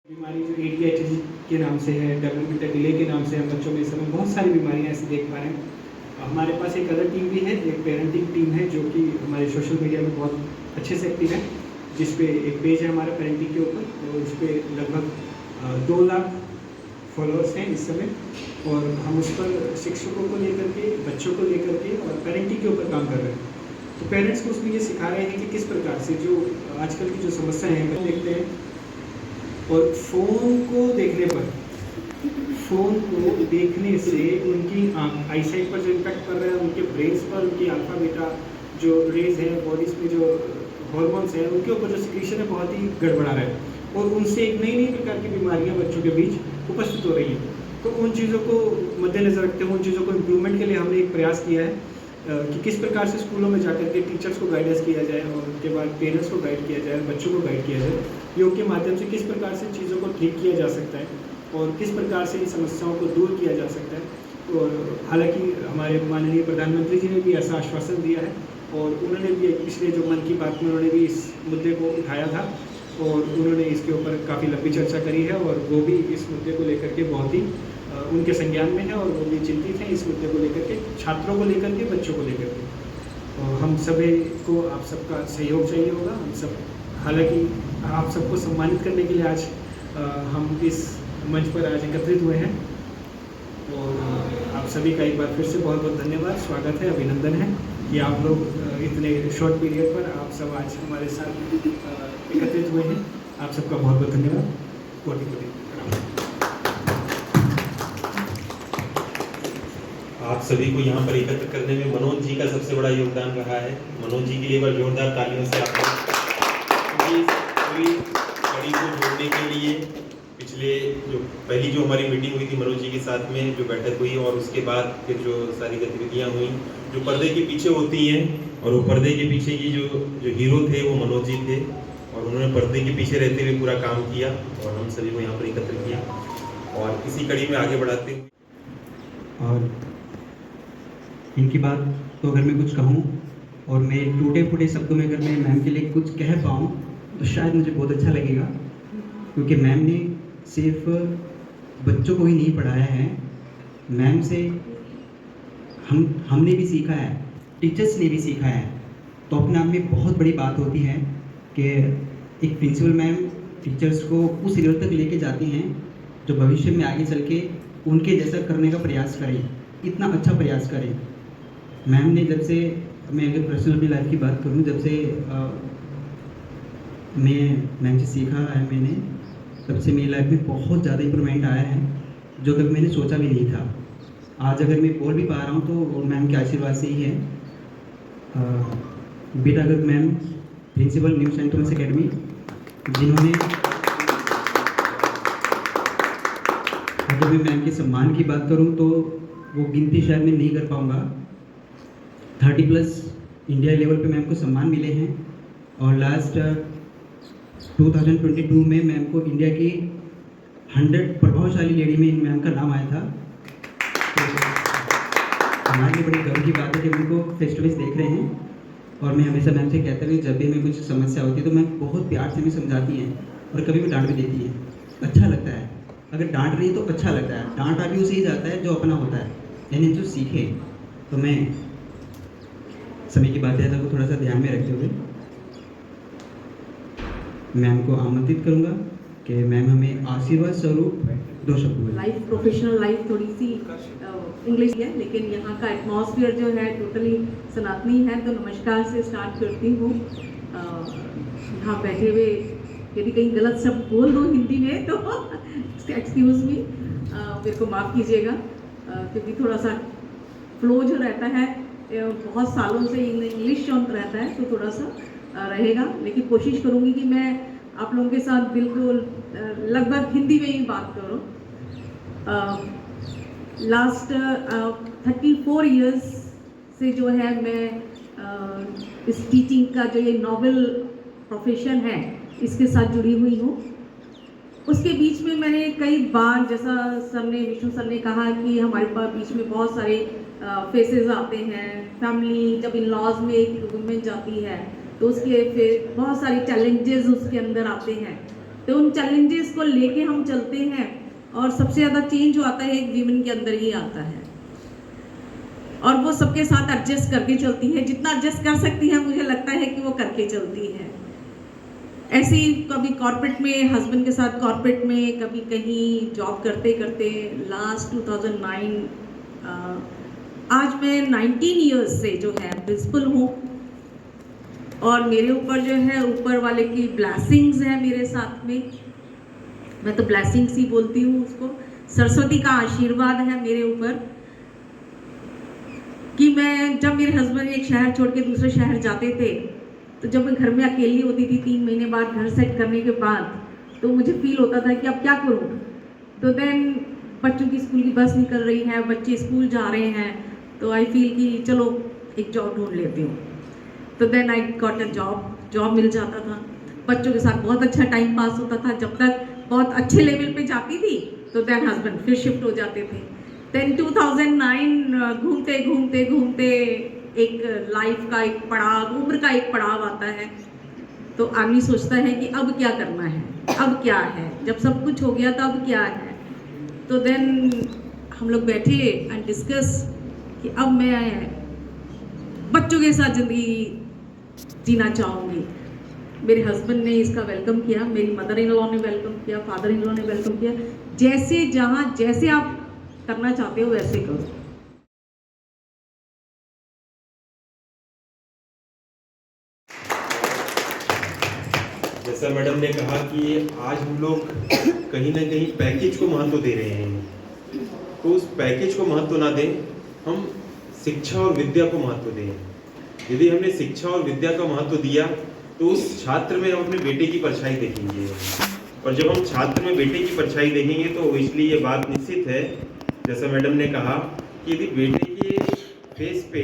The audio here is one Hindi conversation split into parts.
बीमारी जो ADHD के नाम से है, डेवलपमेंटल डिले के नाम से है बच्चों में इस समय बहुत सारी बीमारियां ऐसी देख पा रहे हैं। हमारे पास एक अलग टीम भी है, एक पेरेंटिंग टीम है जो कि हमारे सोशल मीडिया में बहुत अच्छे से एक्टिव है, जिस पे एक पेज है हमारा पेरेंटिंग के ऊपर, तो उस पर लगभग 2 लाख फॉलोअर्स हैं इस समय। और हम उस पर शिक्षकों को लेकर के, बच्चों को लेकर के और पेरेंटिंग के ऊपर काम कर रहे हैं। तो पेरेंट्स को उसमें ये सिखा रहे हैं कि किस प्रकार से जो आजकल की जो समस्याएं हैं वो देखते हैं, और फ़ोन को देखने पर, फ़ोन को देखने से उनकी आईसाइट पर जो इम्पैक्ट कर रहा है, उनके ब्रेन्स पर, उनकी अल्फा बीटा जो रेज है, बॉडीज़ पे जो हॉर्मोन्स हैं, उनके ऊपर जो सिक्रीशन है बहुत ही गड़बड़ा रहा है, और उनसे एक नई नई प्रकार की बीमारियां बच्चों के बीच उपस्थित हो रही हैं। तो उन चीज़ों को मद्देनज़र रखते हुए, उन चीज़ों को इम्प्रूवमेंट के लिए हमने एक प्रयास किया है कि किस प्रकार से स्कूलों में जाकर के टीचर्स को गाइडेंस किया जाए, और उसके बाद पेरेंट्स को गाइड किया जाए, बच्चों को गाइड किया जाए, योग के माध्यम से किस प्रकार से चीज़ों को ठीक किया जा सकता है और किस प्रकार से इन समस्याओं को दूर किया जा सकता है। और हालांकि हमारे माननीय प्रधानमंत्री जी ने भी ऐसा आश्वासन दिया है, और उन्होंने भी पिछले जो मन की बात में उन्होंने भी इस मुद्दे को उठाया था, और उन्होंने इसके ऊपर काफ़ी लंबी चर्चा करी है, और वो भी इस मुद्दे को लेकर के बहुत ही उनके संज्ञान में है, और वो भी चिंतित हैं इस मुद्दे को लेकर के, छात्रों को लेकर के, बच्चों को लेकर के। और हम सभी को आप सबका सहयोग चाहिए होगा। हम सब, हालांकि आप सबको सम्मानित करने के लिए आज हम इस मंच पर आज एकत्रित हुए हैं, और आप सभी का एक बार फिर से बहुत बहुत धन्यवाद, स्वागत है, अभिनंदन है कि आप लोग इतने शॉर्ट पीरियड पर आप सब आज हमारे साथ एकत्रित हुए हैं। आप सबका बहुत बहुत धन्यवाद। कोटि कोटि प्रणाम। आप सभी को यहाँ पर एकत्र करने में मनोज जी का सबसे बड़ा योगदान रहा है। मनोज जी के लिए एक बार जोरदार तालियों से आप पूरी कड़ी को जोड़ने के लिए पिछले जो पहली जो हमारी मीटिंग हुई थी मनोज जी के साथ में, जो बैठक हुई, और उसके बाद फिर जो सारी गतिविधियाँ हुई जो पर्दे के पीछे होती हैं, और वो पर्दे के पीछे की जो हीरो थे वो मनोज जी थे, और उन्होंने पर्दे के पीछे रहते हुए पूरा काम किया और हम सभी को यहाँ पर एकत्र किया, और इसी कड़ी में आगे बढ़ाते हुए। और इनकी बात तो अगर मैं कुछ कहूँ और मैं टूटे फूटे शब्दों में अगर मैं मैम के लिए कुछ कह पाऊँ तो शायद मुझे बहुत अच्छा लगेगा, क्योंकि मैम ने सिर्फ बच्चों को ही नहीं पढ़ाया है, मैम से हमने भी सीखा है, टीचर्स ने भी सीखा है। तो अपने आप में बहुत बड़ी बात होती है कि एक प्रिंसिपल मैम टीचर्स को उस लेवल तक लेके जाती हैं जो भविष्य में आगे चल के उनके जैसा करने का प्रयास करें, इतना अच्छा प्रयास करें। मैम ने जब से, मैं अगर पर्सनल अपनी लाइफ की बात करूं, जब से मैं मैम से सीखा है मैंने, तब से मेरी लाइफ में बहुत ज़्यादा इम्प्रूवमेंट आया है जो कभी मैंने सोचा भी नहीं था। आज अगर मैं बोल भी पा रहा हूं तो मैम के आशीर्वाद से ही है। बेटा अगर ma'am principal new central academy, जिन्होंने, अगर मैं मैम के सम्मान की बात करूं तो वो गिनती शायद मैं नहीं कर पाऊंगा। 30+ इंडिया लेवल पे मैम को सम्मान मिले हैं, और लास्ट 2022 में मैम को इंडिया की 100 प्रभावशाली लेडी में मैम का नाम आया था। तो हमारे लिए बड़ी गर्व की बात है कि उनको फेस टू फेस देख रहे हैं। और मैं हमेशा मैम से कहता हूँ कि जब भी मैं कुछ समस्या होती है तो मैम बहुत प्यार से हमें समझाती हैं, और कभी भी डांट भी देती है। अच्छा लगता है, अगर डांट रही है तो अच्छा लगता है, डांटा भी उसे ही जाता है जो अपना होता है, यानी जो सीखे। तो मैं समय की बात को थोड़ा सा ध्यान में रखते हुए मैम को आमंत्रित करूंगा कि मैम हमें आशीर्वाद स्वरूप 2 शब्द बोलें। लाइफ, प्रोफेशनल लाइफ थोड़ी सी इंग्लिश है, लेकिन यहाँ का एटमॉस्फेयर जो है टोटली सनातनी है। तो नमस्कार से स्टार्ट करती हूँ। यहाँ बैठे हुए यदि कहीं गलत शब्द बोल दूँ हिंदी में तो एक्सक्यूज़ मी, मेरे को माफ़ कीजिएगा, क्योंकि थोड़ा सा फ्लो जो रहता है बहुत सालों से इंग्लिश जो रहता है तो थोड़ा सा रहेगा, लेकिन कोशिश करूँगी कि मैं आप लोगों के साथ बिल्कुल लगभग हिंदी में ही बात करूँ। लास्ट 34 इयर्स से जो है मैं इस टीचिंग का जो ये नॉवेल प्रोफेशन है इसके साथ जुड़ी हुई हूँ। उसके बीच में मैंने कई बार, जैसा सर ने, विष्णु सर ने कहा कि हमारे पास बीच में बहुत सारे फेसेस आते हैं। फैमिली जब इन लॉज में एक वुमेन जाती है तो उसके फिर बहुत सारे चैलेंजेस उसके अंदर आते हैं। तो उन चैलेंजेस को लेके हम चलते हैं और सबसे ज़्यादा चेंज जो आता है एक वीमेन के अंदर ही आता है और वो सबके साथ एडजस्ट करके चलती है, जितना एडजस्ट कर सकती है मुझे लगता है कि वो करके चलती है। ऐसे ही कभी कॉर्पोरेट में हस्बैंड के साथ कॉर्पोरेट में, कभी कहीं जॉब करते करते लास्ट 2009 आज मैं 19 इयर्स से जो है प्रिंसिपल हूँ और मेरे ऊपर जो है ऊपर वाले की ब्लेसिंग्स है मेरे साथ में। मैं तो ब्लेसिंग्स ही बोलती हूँ उसको, सरस्वती का आशीर्वाद है मेरे ऊपर कि मैं जब मेरे हस्बैंड एक शहर छोड़ के दूसरे शहर जाते थे तो जब मैं घर में अकेली होती थी 3 महीने बाद घर सेट करने के बाद, तो मुझे फील होता था कि अब क्या करूँ। तो देन बच्चों की स्कूल की बस निकल रही है, बच्चे स्कूल जा रहे हैं, तो आई फील कि चलो एक जॉब ढूंढ लेती हूँ। तो then I got a job मिल जाता था, बच्चों के साथ बहुत अच्छा टाइम पास होता था। जब तक बहुत अच्छे लेवल पे जाती थी तो देन हस्बैंड फिर शिफ्ट हो जाते थे। देन 2009 घूमते घूमते घूमते एक लाइफ का एक पड़ाव, उम्र का एक पड़ाव आता है, तो आदमी सोचता है कि अब क्या करना है, अब क्या है, जब सब कुछ हो गया तो अब क्या है। तो देन हम लोग बैठे एंड डिस्कस कि अब मैं बच्चों के साथ ज़िंदगी जीना चाहूँगी। मेरे हस्बैंड ने इसका वेलकम किया, मेरी मदर इन लॉ ने वेलकम किया, फादर इन लॉ ने वेलकम किया। जैसे जहाँ जैसे आप करना चाहते हो वैसे करो। जैसा मैडम ने कहा कि आज हम लोग कहीं ना कहीं पैकेज को महत्व दे रहे हैं, तो उस पैकेज को महत्व ना दें, हम शिक्षा और विद्या को महत्व दें। यदि हमने शिक्षा और विद्या का महत्व दिया तो उस छात्र में हम अपने बेटे की परछाई देखेंगे, और जब हम छात्र में बेटे की परछाई देखेंगे तो इसलिए ये बात निश्चित है, जैसा मैडम ने कहा कि यदि बेटे के फेस पे,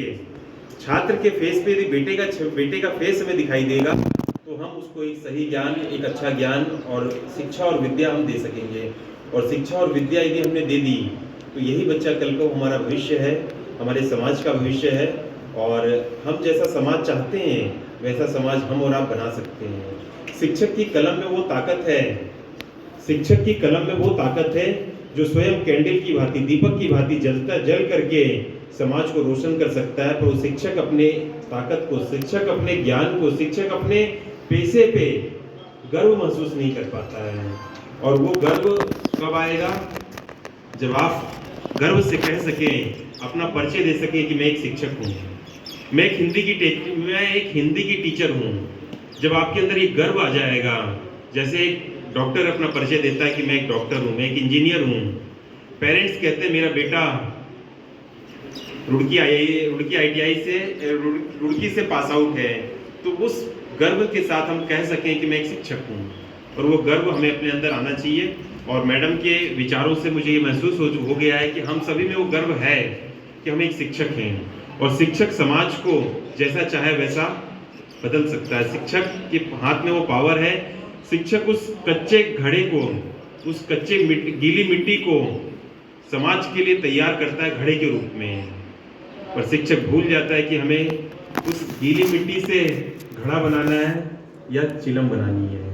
छात्र के फेस पे यदि बेटे का फेस हमें दिखाई देगा तो हम उसको एक सही ज्ञान, एक अच्छा ज्ञान और शिक्षा और विद्या हम दे सकेंगे। और शिक्षा और विद्या यदि हमने दे दी तो यही बच्चा कल को हमारा भविष्य है, हमारे समाज का भविष्य है, और हम जैसा समाज चाहते हैं वैसा समाज हम और आप बना सकते हैं। शिक्षक की कलम में वो ताकत है, शिक्षक की कलम में वो ताकत है जो स्वयं कैंडल की भांति, दीपक की भांति जल करके समाज को रोशन कर सकता है। पर वो शिक्षक अपने ताकत को, शिक्षक अपने ज्ञान को, शिक्षक अपने पेशे पे गर्व महसूस नहीं कर पाता है। और वो गर्व कब आएगा? जब आप गर्व से कह सकें, अपना परिचय दे सकें कि मैं एक शिक्षक हूँ, मैं एक हिंदी की टीचर हूँ। जब आपके अंदर ये गर्व आ जाएगा, जैसे एक डॉक्टर अपना परिचय देता है कि मैं एक डॉक्टर हूँ, मैं एक इंजीनियर हूँ, पेरेंट्स कहते हैं मेरा बेटा रुड़की ITI से रुड़की से पास आउट है, तो उस गर्व के साथ हम कह सकें कि मैं एक शिक्षक हूँ। और वो गर्व हमें अपने अंदर आना चाहिए। और मैडम के विचारों से मुझे ये महसूस हो गया है कि हम सभी में वो गर्व है कि हम एक शिक्षक हैं, और शिक्षक समाज को जैसा चाहे वैसा बदल सकता है। शिक्षक के हाथ में वो पावर है। शिक्षक उस कच्चे घड़े को, उस गीली मिट्टी को समाज के लिए तैयार करता है घड़े के रूप में, पर शिक्षक भूल जाता है कि हमें उस गीली मिट्टी से घड़ा बनाना है या चिलम बनानी है।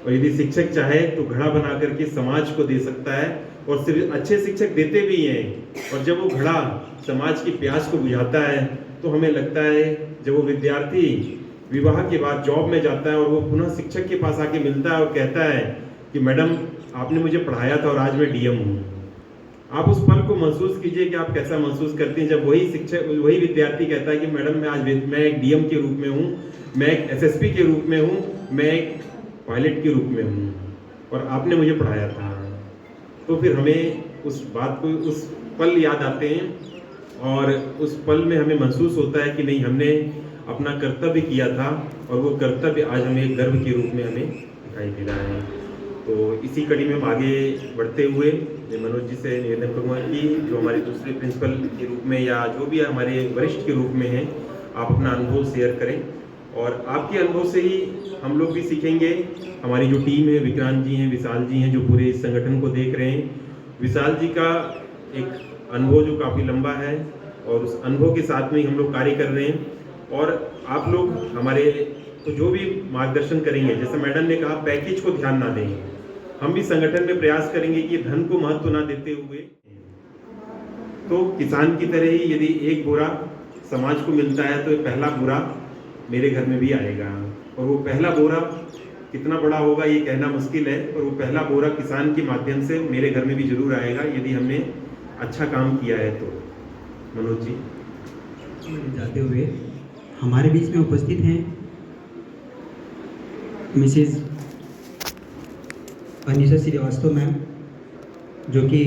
और यदि शिक्षक चाहे तो घड़ा बना करके समाज को दे सकता है, और सिर्फ अच्छे शिक्षक देते भी हैं। और जब वो घड़ा समाज की प्यास को बुझाता है तो हमें लगता है, जब वो विद्यार्थी विवाह के बाद जॉब में जाता है और वो पुनः शिक्षक के पास आके मिलता है और कहता है कि मैडम आपने मुझे पढ़ाया था और आज मैं DM हूँ। आप उस पल को महसूस कीजिए कि आप कैसा महसूस करते हैं जब वही विद्यार्थी कहता है कि मैडम मैं एक DM के रूप में हूँ, मैं एक SSP के रूप में हूँ, मैं एक पायलट के रूप में हूँ, और आपने मुझे पढ़ाया था। तो फिर हमें उस बात को, उस पल याद आते हैं, और उस पल में हमें महसूस होता है कि नहीं, हमने अपना कर्तव्य किया था, और वो कर्तव्य आज हमें गर्व के रूप में हमें दिखाई दे रहा है। तो इसी कड़ी में हम आगे बढ़ते हुए मनोज जी से निवेदन करूँगा कि जो हमारे दूसरे प्रिंसिपल के रूप में या जो भी हमारे वरिष्ठ के रूप में हैं, आप अपना अनुभव शेयर करें, और आपके अनुभव से ही हम लोग भी सीखेंगे। हमारी जो टीम है, विक्रांत जी हैं, विशाल जी हैं, जो पूरे इस संगठन को देख रहे हैं। विशाल जी का एक अनुभव जो काफ़ी लंबा है, और उस अनुभव के साथ में ही हम लोग कार्य कर रहे हैं। और आप लोग हमारे तो जो भी मार्गदर्शन करेंगे, जैसे मैडम ने कहा पैकेज को ध्यान ना दें, हम भी संगठन में प्रयास करेंगे कि धन को महत्व ना देते हुए, तो किसान की तरह ही यदि एक बोरा समाज को मिलता है तो पहला बोरा मेरे घर में भी आएगा, और वो पहला बोरा कितना बड़ा होगा ये कहना मुश्किल है, पर वो पहला बोरा किसान के माध्यम से मेरे घर में भी जरूर आएगा यदि हमने अच्छा काम किया है तो। मनोज जी जाते हुए हमारे बीच में उपस्थित हैं मिसेज अनीशा श्रीवास्तव मैम, जो कि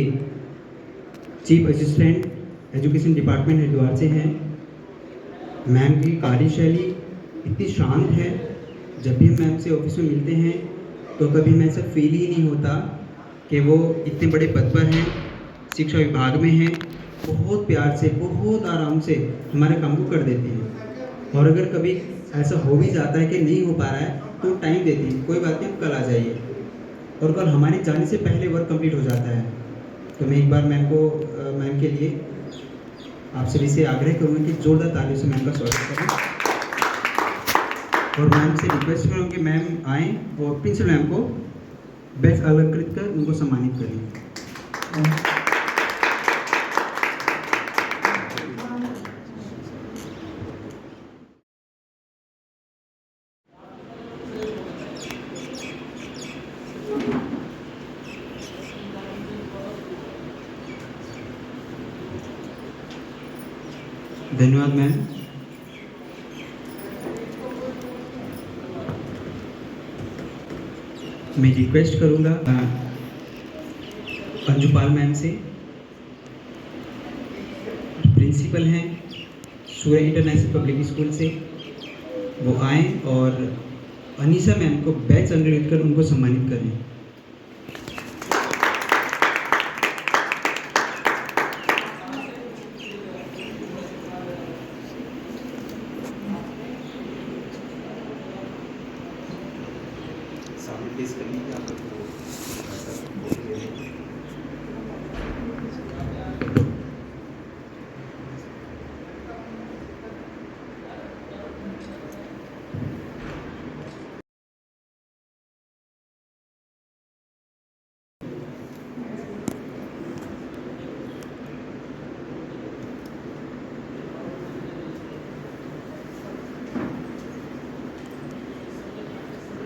chief assistant education department Haridwar से हैं। मैम की कार्यशैली इतनी शांत है, जब भी हम मैम से ऑफिस में मिलते हैं तो कभी हमें ऐसा फील ही नहीं होता कि वो इतने बड़े पद पर हैं, शिक्षा विभाग में हैं। बहुत प्यार से, बहुत आराम से हमारे काम को कर देती हैं, और अगर कभी ऐसा हो भी जाता है कि नहीं हो पा रहा है तो टाइम देती हैं, कोई बात नहीं, आप कल आ जाइए, और कल हमारे जाने से पहले वर्क कंप्लीट हो जाता है। तो मैं एक बार मैम के लिए आपसे भी से आग्रह करूँगा कि जोरदार तालियों से मैम का स्वागत करें, और मैम से रिक्वेस्ट करूँगा कि मैम आएँ और प्रिंसिपल मैम को बेस्ट अलंकृत कर उनको सम्मानित करें। धन्यवाद मैम। मैं रिक्वेस्ट करूंगा अंजुपाल मैम से, प्रिंसिपल हैं सूर्य इंटरनेशनल पब्लिक स्कूल से, वो आएँ और अनीशा मैम को बैच अलंकृत कर उनको सम्मानित करें।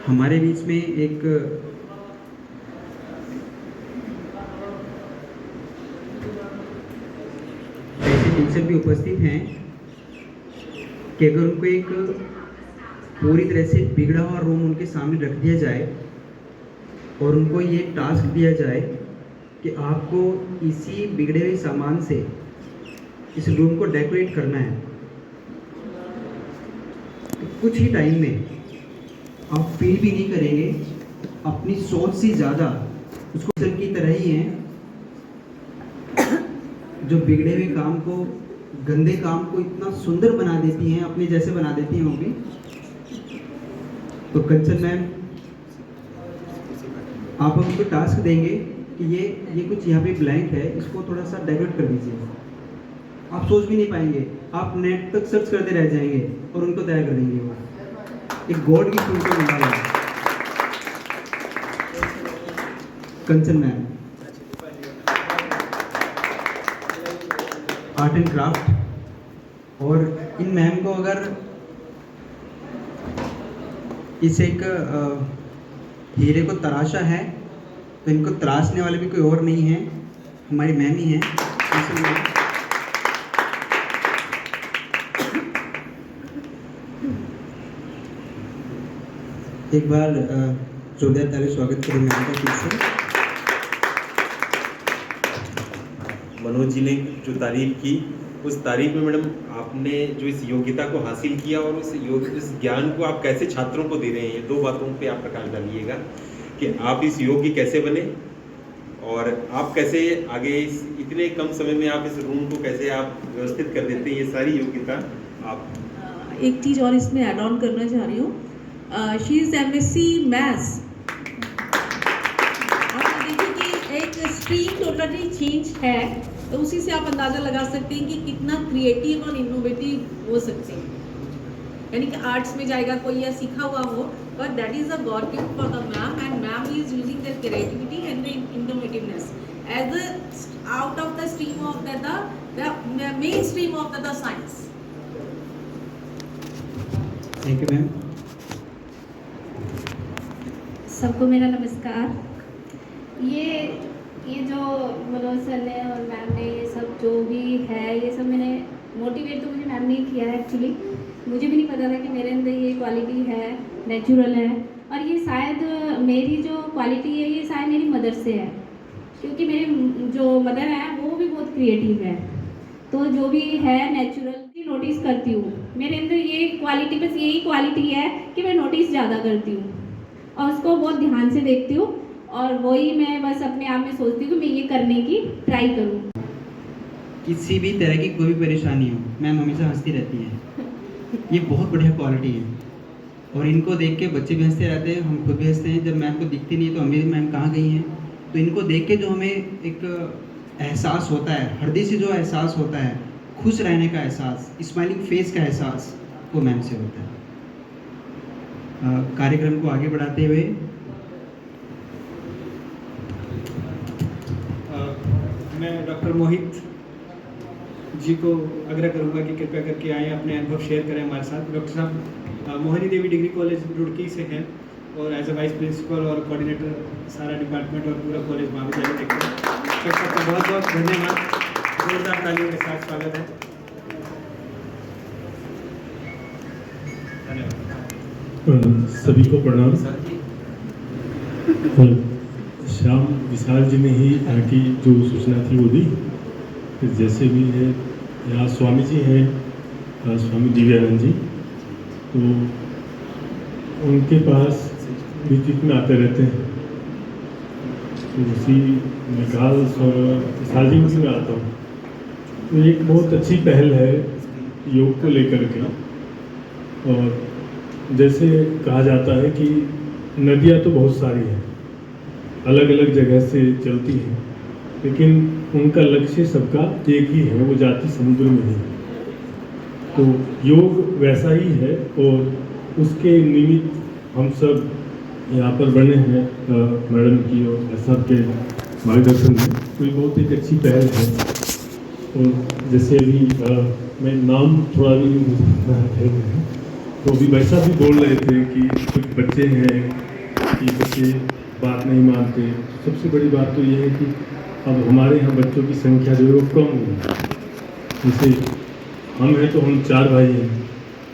हमारे बीच में एक ऐसे टीचर भी उपस्थित हैं कि अगर उनको एक पूरी तरह से बिगड़ा हुआ रूम उनके सामने रख दिया जाए और उनको ये टास्क दिया जाए कि आपको इसी बिगड़े हुए सामान से इस रूम को डेकोरेट करना है, तो कुछ ही टाइम में आप फील भी नहीं करेंगे, अपनी सोच से ज़्यादा उसको सर की तरह ही हैं जो बिगड़े हुए काम को, गंदे काम को इतना सुंदर बना देती हैं, अपने जैसे बना देती हैं वो भी। तो कंचन मैम, आप हमको टास्क देंगे कि ये कुछ यहाँ पे ब्लैंक है, इसको थोड़ा सा डेकोरेट कर दीजिए। आप सोच भी नहीं पाएंगे, आप नेट तक सर्च करते रह जाएंगे और उनको तैयार कर देंगे। वो एक गॉड की फूल को मिला है। कंचन मैम आर्ट एंड क्राफ्ट, और इन मैम को अगर इस एक हीरे को तराशा है तो इनको तराशने वाले भी कोई और नहीं है, हमारी मैम ही है। एक बार जोरदार ताली स्वागत करें मैम का फिर से। मनोज जी ने जो तारीफ की, उस तारीफ में मैडम आपने जो इस योग्यता को हासिल किया और इस ज्ञान को आप कैसे छात्रों को दे रहे हैं, ये दो बातों पे आप प्रकाश डालिएगा कि आप इस योग्य कैसे बने और आप कैसे आगे इतने कम समय में आप इस रूम को कैसे आप व्यवस्थित कर देते हैं, ये सारी योग्यता आप। एक चीज़ और इसमें ऐड ऑन करना चाह रही हूँ, शी इज MSc मैथ्स। आप देखिए कि एक स्ट्रीम टोटली चेंज है, तो उसी से आप अंदाज़ा लगा सकते हैं कि कितना क्रिएटिव और इनोवेटिव हो सकते हैं। यानी कि आर्ट्स में जाएगा कोई या सीखा हुआ हो, but that is a God gift for the ma'am, and ma'am is using the creativity and the innovativeness as the out of the stream of the main stream of the science. Thank you ma'am. सबको मेरा नमस्कार। ये जो मनोज सर ने और मैम ने ये सब जो भी है, ये सब मैंने मोटिवेट तो मुझे मैम ने किया है एक्चुअली। मुझे भी नहीं पता था कि मेरे अंदर ये क्वालिटी है, नेचुरल है, और ये शायद मेरी जो क्वालिटी है ये शायद मेरी मदर से है, क्योंकि मेरे जो मदर हैं वो भी बहुत क्रिएटिव है। तो जो भी है नेचुरल की नोटिस करती हूँ, मेरे अंदर ये क्वालिटी, बस यही क्वालिटी है कि मैं नोटिस ज़्यादा करती हूँ और उसको बहुत ध्यान से देखती हूँ, और वही मैं बस अपने आप में सोचती हूँ कि मैं ये करने की ट्राई करूँ। किसी भी तरह की कोई भी परेशानी हो, मैम हमेशा हंसती रहती है। ये बहुत बढ़िया क्वालिटी है, और इनको देख के बच्चे भी हंसते रहते हैं, हम खुद भी हंसते हैं। जब मैम को दिखती नहीं है तो हमें मैम कहाँ गई हैं, तो इनको देख के जो हमें एक एहसास होता है, हृदय से जो एहसास होता है, खुश रहने का एहसास, स्माइलिंग फेस का एहसास, वो मैम से होता है। कार्यक्रम को आगे बढ़ाते हुए मैं डॉक्टर मोहित जी को आग्रह करूंगा कि कृपया करके आएँ, अपने अनुभव शेयर करें हमारे साथ। डॉक्टर साहब मोहिनी देवी डिग्री कॉलेज रुड़की से हैं और एज ए वाइस प्रिंसिपल और कोऑर्डिनेटर सारा डिपार्टमेंट और पूरा कॉलेज महाविद्यालय देखते हैं। तो सबका बहुत बहुत धन्यवाद, जोरदार तालियों के साथ स्वागत है। धन्यवाद। सभी को प्रणाम। श्याम विशाल जी ने ही यहाँ की जो सूचना थी वो दी। जैसे भी है यहाँ स्वामी जी हैं, स्वामी दिव्यानंद जी, तो उनके पास बीच बीच में आते रहते हैं। तो उसी में कहा विशाल जी उसी में आता हूँ। तो एक बहुत अच्छी पहल है योग को लेकर के। और जैसे कहा जाता है कि नदियाँ तो बहुत सारी हैं, अलग अलग जगह से चलती हैं, लेकिन उनका लक्ष्य सबका एक ही है, वो जाती समुद्र में ही। तो योग वैसा ही है, और उसके निमित्त हम सब यहाँ पर बने हैं मैडम की और सब के मार्गदर्शन में। तो ये बहुत एक अच्छी पहल है। और जैसे अभी मैं नाम थोड़ा भी तो अभी वैसा भी बोल रहे थे कि कुछ बच्चे हैं कि बच्चे बात नहीं मानते। सबसे बड़ी बात तो ये है कि अब हमारे यहाँ बच्चों की संख्या जो है वो कम हो गई। जैसे हम हैं तो हम 4 भाई हैं,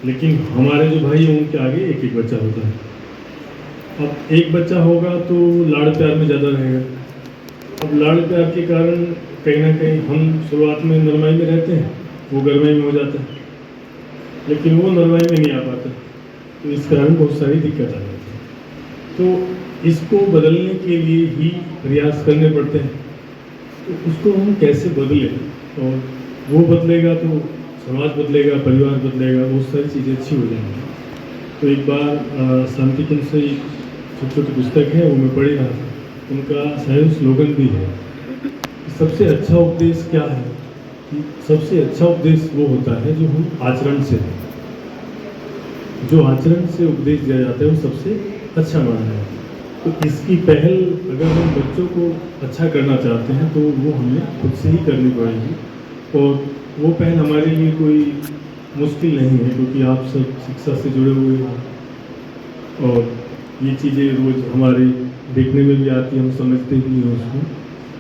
लेकिन हमारे जो भाई हैं उनके आगे एक एक बच्चा होता है। अब एक बच्चा होगा तो लाड़ प्यार में ज़्यादा रहेगा। अब लाड़ प्यार के कारण कहीं ना कहीं हम शुरुआत में नरमाई में रहते हैं, वो गरमाई में हो जाता है, लेकिन वो नरमाई में नहीं आ पाता। तो इस कारण बहुत सारी दिक्कत आ जाती है। तो इसको बदलने के लिए ही प्रयास करने पड़ते हैं। तो उसको हम कैसे बदलें, और वो बदलेगा तो समाज बदलेगा, परिवार बदलेगा, बहुत सारी चीज़ें अच्छी हो जाएंगी। तो एक बार शांति कुंज से छोटी छोटी पुस्तक है, वो मैं पढ़ रहा था। उनका शायद स्लोगन भी है, सबसे अच्छा उपदेश क्या है कि सबसे अच्छा उपदेश वो होता है जो हम आचरण से दें। जो आचरण से उपदेश दिया जाता है वो सबसे अच्छा माना है। तो इसकी पहल अगर हम बच्चों को अच्छा करना चाहते हैं तो वो हमें खुद से ही करनी पड़ेगी। और वो पहल हमारे लिए कोई मुश्किल नहीं है, क्योंकि आप सब शिक्षा से जुड़े हुए हैं और ये चीज़ें रोज़ हमारे देखने में भी आती हैं, हम समझते भी हैं उसको।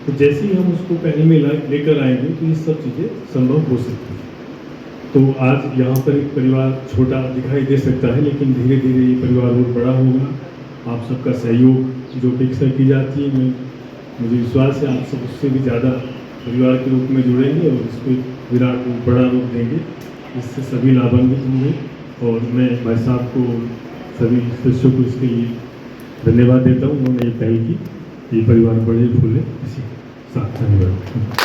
तो जैसे ही हम उसको पहल में लेकर आएंगे तो ये सब चीज़ें संभव हो सकती हैं। तो आज यहाँ पर एक परिवार छोटा दिखाई दे सकता है, लेकिन धीरे धीरे ये परिवार और बड़ा होगा। आप सबका सहयोग जो अपेक्षा की जाती है, मुझे विश्वास है आप सब उससे भी ज़्यादा परिवार के रूप में जुड़ेंगे और इसको एक विराट रूप, बड़ा रूप देंगे। इससे सभी लाभान्वित होंगे। और मैं भाई साहब को, सभी सदस्यों को इसके लिए धन्यवाद देता हूँ। उन्होंने ये पहल की, ये परिवार बड़े फूले इसी साथ। धन्यवाद।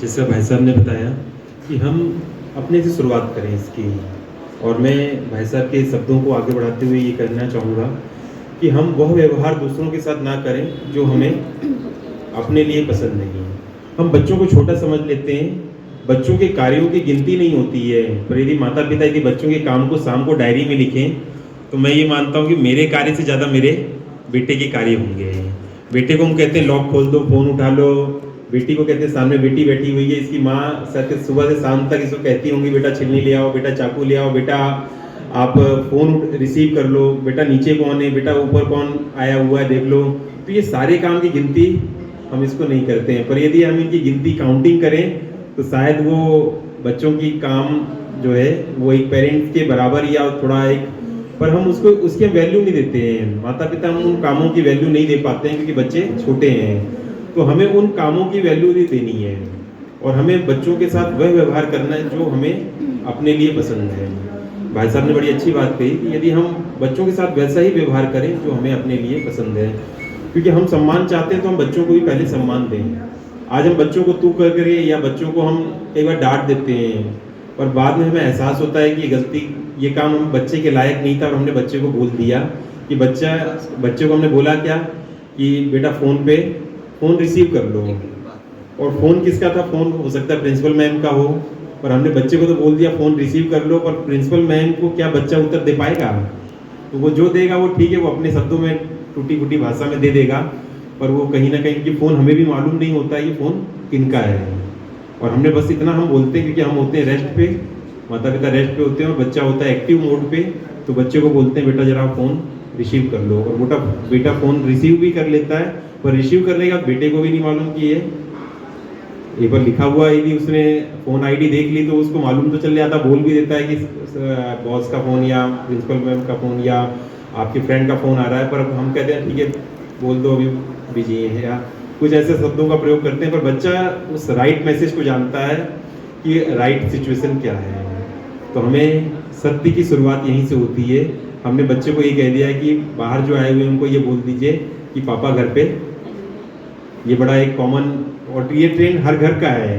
जैसा भाई साहब ने बताया कि हम अपने से शुरुआत करें इसकी, और मैं भाई साहब के शब्दों को आगे बढ़ाते हुए ये कहना चाहूँगा कि हम वह व्यवहार दूसरों के साथ ना करें जो हमें अपने लिए पसंद नहीं है। हम बच्चों को छोटा समझ लेते हैं, बच्चों के कार्यों की गिनती नहीं होती है, पर यदि माता पिता यदि बच्चों के काम को शाम को डायरी में लिखें तो मैं ये मानता हूँ कि मेरे कार्य से ज़्यादा मेरे बेटे के कार्य होंगे। बेटे को हम कहते हैं लॉक खोल दो, फ़ोन उठा लो, बेटी को कहते हैं सामने बेटी बैठी हुई है, इसकी माँ सुबह से शाम तक इसको कहती होंगी बेटा छिलनी ले आओ, बेटा चाकू ले आओ, बेटा आप फ़ोन रिसीव कर लो, बेटा नीचे कौन है, बेटा ऊपर कौन आया हुआ है देख लो। तो ये सारे काम की गिनती हम इसको नहीं करते हैं, पर यदि हम इनकी गिनती काउंटिंग करें तो शायद वो बच्चों की काम जो है वो एक पेरेंट्स के बराबर या थोड़ा एक, पर हम उसको उसकी हम वैल्यू नहीं देते हैं। माता पिता हम उन कामों की वैल्यू नहीं दे पाते हैं क्योंकि बच्चे छोटे हैं, तो हमें उन कामों की वैल्यू नहीं देनी है और हमें बच्चों के साथ वह व्यवहार करना है जो हमें अपने लिए पसंद है। भाई साहब ने बड़ी अच्छी बात कही कि यदि हम बच्चों के साथ वैसा ही व्यवहार करें जो हमें अपने लिए पसंद है, क्योंकि हम सम्मान चाहते हैं तो हम बच्चों को भी पहले सम्मान दें। आज हम बच्चों को तू कर करिए या बच्चों को हम कई बार डांट देते हैं और बाद में हमें एहसास होता है कि ये गलती, ये काम हम बच्चे के लायक नहीं था और हमने बच्चे को बोल दिया कि बच्चे को हमने बोला क्या कि बेटा फ़ोन रिसीव कर लो, और फ़ोन किसका था, फ़ोन हो सकता है प्रिंसिपल मैम का हो, पर हमने बच्चे को तो बोल दिया फ़ोन रिसीव कर लो, पर प्रिंसिपल मैम को क्या बच्चा उत्तर दे पाएगा? तो वो जो देगा वो ठीक है, वो अपने शब्दों में टूटी फूटी भाषा में दे देगा, पर वो कहीं ना कहीं कि फ़ोन हमें भी मालूम नहीं होता है ये फ़ोन किनका है, और हमने बस इतना हम बोलते हैं क्योंकि हम होते हैं रेस्ट पे, माता पिता रेस्ट पे होते हैं और बच्चा होता है एक्टिव मोड पे, तो बच्चे को बोलते हैं बेटा जरा फ़ोन रिसीव कर लो, और बेटा फ़ोन रिसीव भी कर लेता है, पर रिसीव करने का बेटे को भी नहीं मालूम कि ये एक बार लिखा हुआ यदि उसने फ़ोन आईडी देख ली तो उसको मालूम तो चल जाता, बोल भी देता है कि बॉस का फ़ोन या प्रिंसिपल मैम का फ़ोन या आपके फ्रेंड का फ़ोन आ रहा है, पर हम कहते हैं ठीक है बोल दो अभी बिजी है, या कुछ ऐसे शब्दों का प्रयोग करते हैं, पर बच्चा उस राइट मैसेज को जानता है कि राइट सिचुएशन क्या है। तो हमें सत्य की शुरुआत यहीं से होती है। हमने बच्चे को ये कह दिया है कि बाहर जो आए हुए उनको ये बोल दीजिए कि पापा घर पे, ये बड़ा एक कॉमन और ये ट्रेंड हर घर का है।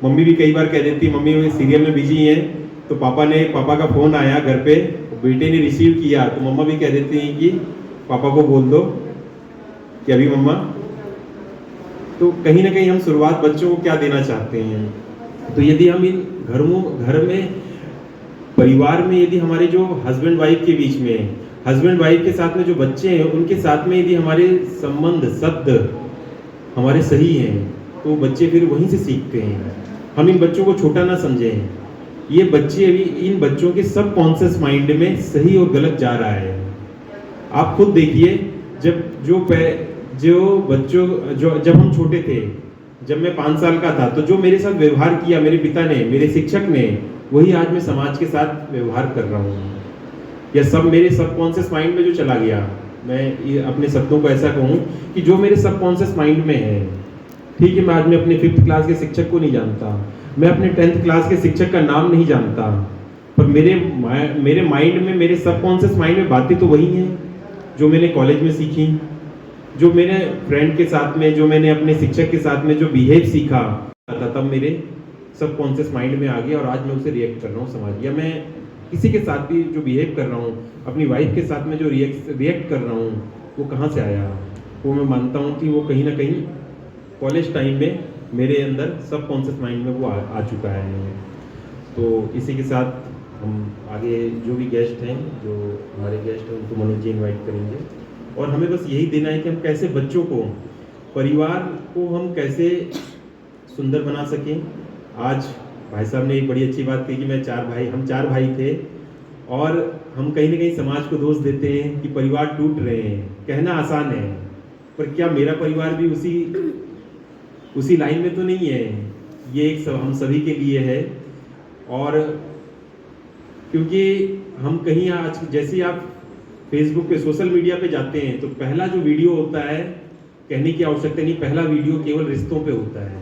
मम्मी भी कई बार कह देती मम्मी वो सीरियल में बिजी हैं, तो पापा का फ़ोन आया घर पे, बेटे ने रिसीव किया तो मम्मा भी कह देती हैं कि पापा को बोल दो कि अभी मम्मा। तो कहीं ना कहीं हम शुरुआत बच्चों को क्या देना चाहते हैं, तो यदि हम इन घर में परिवार में यदि हमारे जो हस्बैंड वाइफ के बीच में, हस्बैंड वाइफ के साथ में जो बच्चे हैं उनके साथ में यदि हमारे संबंध शब्द हमारे सही हैं तो बच्चे फिर वहीं से सीखते हैं। हम इन बच्चों को छोटा ना समझें, ये बच्चे अभी इन बच्चों के सब कॉन्शियस माइंड में सही और गलत जा रहा है। आप खुद देखिए, जब हम छोटे थे, जब मैं 5 साल का था, तो जो मेरे साथ व्यवहार किया मेरे पिता ने, मेरे शिक्षक ने, वही आज मैं समाज के साथ व्यवहार कर रहा हूँ। यह सब मेरे सबकॉन्शियस माइंड में जो चला गया, मैं अपने शब्दों को ऐसा कहूँ कि जो मेरे सबकॉन्शियस माइंड में है। ठीक है, मैं आज मैं अपने 5th क्लास के शिक्षक को नहीं जानता, मैं अपने 10th क्लास के शिक्षक का नाम नहीं जानता, पर मेरे माइंड में, मेरे सबकॉन्शियस माइंड में बातें तो वही हैं जो मैंने कॉलेज में सीखी, जो मेरे फ्रेंड के साथ में, जो मैंने अपने शिक्षक के साथ में जो बिहेव सीखा था, तब मेरे सबकॉन्शियस माइंड में आ गया और आज मैं उसे रिएक्ट कर रहा हूँ समाज, या मैं किसी के साथ भी जो बिहेव कर रहा हूँ, अपनी वाइफ के साथ में जो रिएक्ट कर रहा हूँ, वो कहाँ से आया? वो मैं मानता हूँ कि वो कहीं ना कहीं कॉलेज टाइम में मेरे अंदर सबकॉन्शियस माइंड में वो आ चुका है। तो इसी के साथ हम आगे जो भी गेस्ट हैं, जो हमारे गेस्ट हैं, उनको मनोज जी इन्वाइट करेंगे, और हमें बस यही देना है कि हम कैसे बच्चों को, परिवार को हम कैसे सुंदर बना सकें। आज भाई साहब ने एक बड़ी अच्छी बात कही कि हम 4 भाई थे, और हम कहीं ना कहीं समाज को दोष देते हैं कि परिवार टूट रहे हैं। कहना आसान है, पर क्या मेरा परिवार भी उसी लाइन में तो नहीं है? ये एक हम सभी के लिए है। और क्योंकि हम कहीं आज, जैसे आप फेसबुक पे, सोशल मीडिया पे जाते हैं, तो पहला जो वीडियो होता है, कहने की आवश्यकता नहीं, पहला वीडियो केवल रिश्तों पे होता है।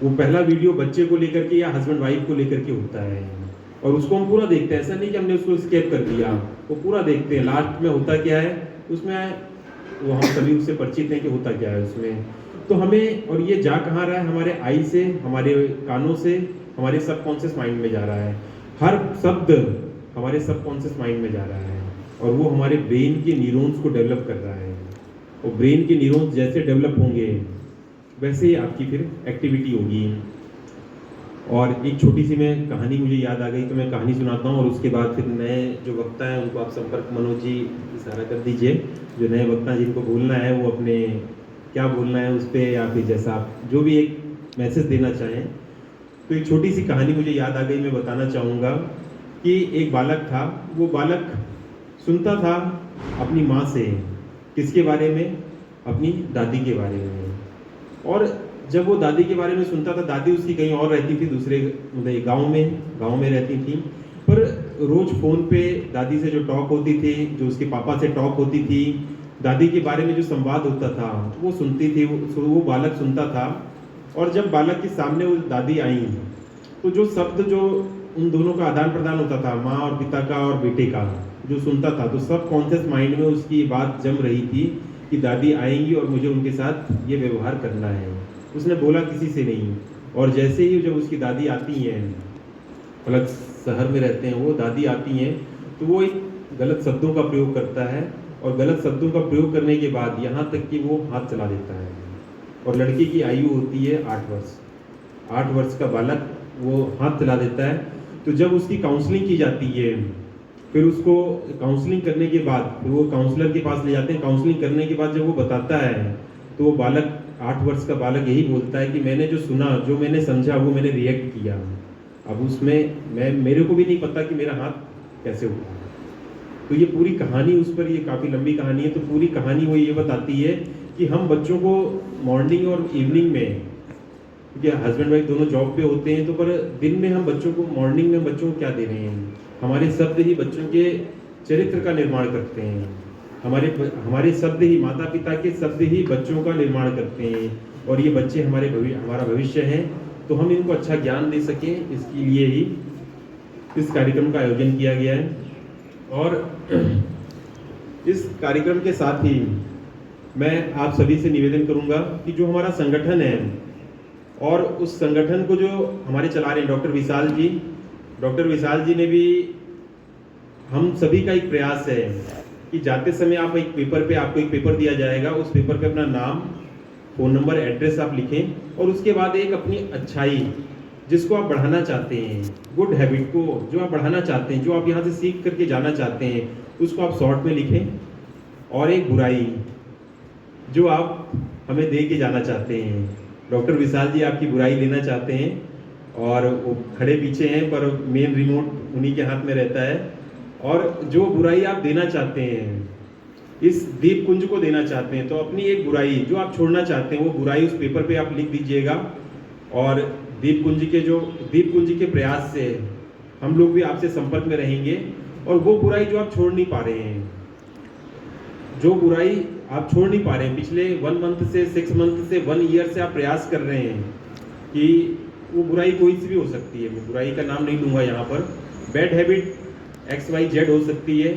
वो पहला वीडियो बच्चे को लेकर के या हस्बैंड वाइफ को लेकर के होता है, और उसको हम पूरा देखते हैं। ऐसा नहीं कि हमने उसको स्किप कर दिया, वो पूरा देखते हैं। लास्ट में होता क्या है उसमें, वो हम सभी उससे परिचित हैं कि होता क्या है उसमें। तो हमें, और ये जा कहाँ रहा है, हमारे आई से, हमारे कानों से, हमारे सबकॉन्शियस माइंड में जा रहा है। हर शब्द हमारे सबकॉन्शियस माइंड में जा रहा है। और वो हमारे ब्रेन के न्यूरॉन्स को डेवलप कर रहा है। और ब्रेन के न्यूरॉन्स जैसे डेवलप होंगे वैसे ही आपकी फिर एक्टिविटी होगी। और एक छोटी सी मैं कहानी मुझे याद आ गई तो मैं कहानी सुनाता हूँ, और उसके बाद फिर नए जो वक्ता हैं उनको आप संपर्क मनोज जी इशारा कर दीजिए। जो नए वक्ता जिनको बोलना है वो अपने क्या बोलना है उस पर, या फिर जैसा आप जो भी एक मैसेज देना चाहें। तो एक छोटी सी कहानी मुझे याद आ गई, मैं बताना चाहूँगा कि एक बालक था। वो बालक सुनता था अपनी माँ से, किसके बारे में? अपनी दादी के बारे में। और जब वो दादी के बारे में सुनता था, दादी उसकी कहीं और रहती थी, दूसरे गांव में रहती थी, पर रोज फ़ोन पे दादी से जो टॉक होती थी, जो उसके पापा से टॉक होती थी, दादी के बारे में जो संवाद होता था वो सुनती थी, वो बालक सुनता था। और जब बालक के सामने वो दादी आई तो जो शब्द जो उन दोनों का आदान प्रदान होता था, माँ और पिता का और बेटे का, जो सुनता था, तो सब कॉन्शियस माइंड में उसकी बात जम रही थी कि दादी आएंगी और मुझे उनके साथ ये व्यवहार करना है। उसने बोला किसी से नहीं। और जैसे ही जब उसकी दादी आती हैं, अलग शहर में रहते हैं वो, दादी आती हैं तो वो एक गलत शब्दों का प्रयोग करता है, और गलत शब्दों का प्रयोग करने के बाद यहाँ तक कि वो हाथ चला देता है। और लड़के की आयु होती है 8 वर्ष। 8 वर्ष का बालक वो हाथ चला देता है। तो जब उसकी काउंसलिंग की जाती है, फिर उसको काउंसलिंग करने के बाद फिर वो काउंसलर के पास ले जाते हैं। काउंसलिंग करने के बाद जब वो बताता है तो वो बालक 8 वर्ष का बालक यही बोलता है कि मैंने जो सुना, जो मैंने समझा, वो मैंने रिएक्ट किया। अब उसमें मेरे को भी नहीं पता कि मेरा हाथ कैसे उठा। तो ये पूरी कहानी उस पर, ये काफ़ी लंबी कहानी है, तो पूरी कहानी वो ये बताती है कि हम बच्चों को मॉर्निंग और इवनिंग में, क्योंकि हस्बैंड वाइफ दोनों जॉब पे होते हैं, तो पर दिन में हम बच्चों को, मॉर्निंग में बच्चों को क्या दे रहे हैं? हमारे शब्द ही बच्चों के चरित्र का निर्माण करते हैं। हमारे शब्द ही, माता पिता के शब्द ही बच्चों का निर्माण करते हैं, और ये बच्चे हमारा भविष्य हैं। तो हम इनको अच्छा ज्ञान दे सकें, इसके लिए ही इस कार्यक्रम का आयोजन किया गया है। और इस कार्यक्रम के साथ ही मैं आप सभी से निवेदन करूंगा कि जो हमारा संगठन है, और उस संगठन को जो हमारे चला रहे हैं डॉक्टर विशाल जी ने भी, हम सभी का एक प्रयास है कि जाते समय आपको एक पेपर दिया जाएगा, उस पेपर पे अपना नाम, फ़ोन नंबर, एड्रेस आप लिखें, और उसके बाद एक अपनी अच्छाई जिसको आप बढ़ाना चाहते हैं, गुड हैबिट को जो आप बढ़ाना चाहते हैं, जो आप यहाँ से सीख करके जाना चाहते हैं, उसको आप शॉर्ट में लिखें। और एक बुराई जो आप हमें दे के जाना चाहते हैं। डॉक्टर विशाल जी आपकी बुराई लेना चाहते हैं, और वो खड़े पीछे हैं, पर मेन रिमोट उन्हीं के हाथ में रहता है। और जो बुराई आप देना चाहते हैं, इस दीप कुंज को देना चाहते हैं, तो अपनी एक बुराई जो आप छोड़ना चाहते हैं, वो बुराई उस पेपर पे आप लिख दीजिएगा। और दीप कुंज के प्रयास से हम लोग भी आपसे संपर्क में रहेंगे। और वो बुराई जो आप छोड़ नहीं पा रहे हैं, पिछले 1 मंथ से, 6 मंथ से, 1 ईयर से आप प्रयास कर रहे हैं कि वो बुराई कोई सी भी हो सकती है, मैं बुराई का नाम नहीं लूँगा यहाँ पर। बैड हैबिट XYZ हो सकती है,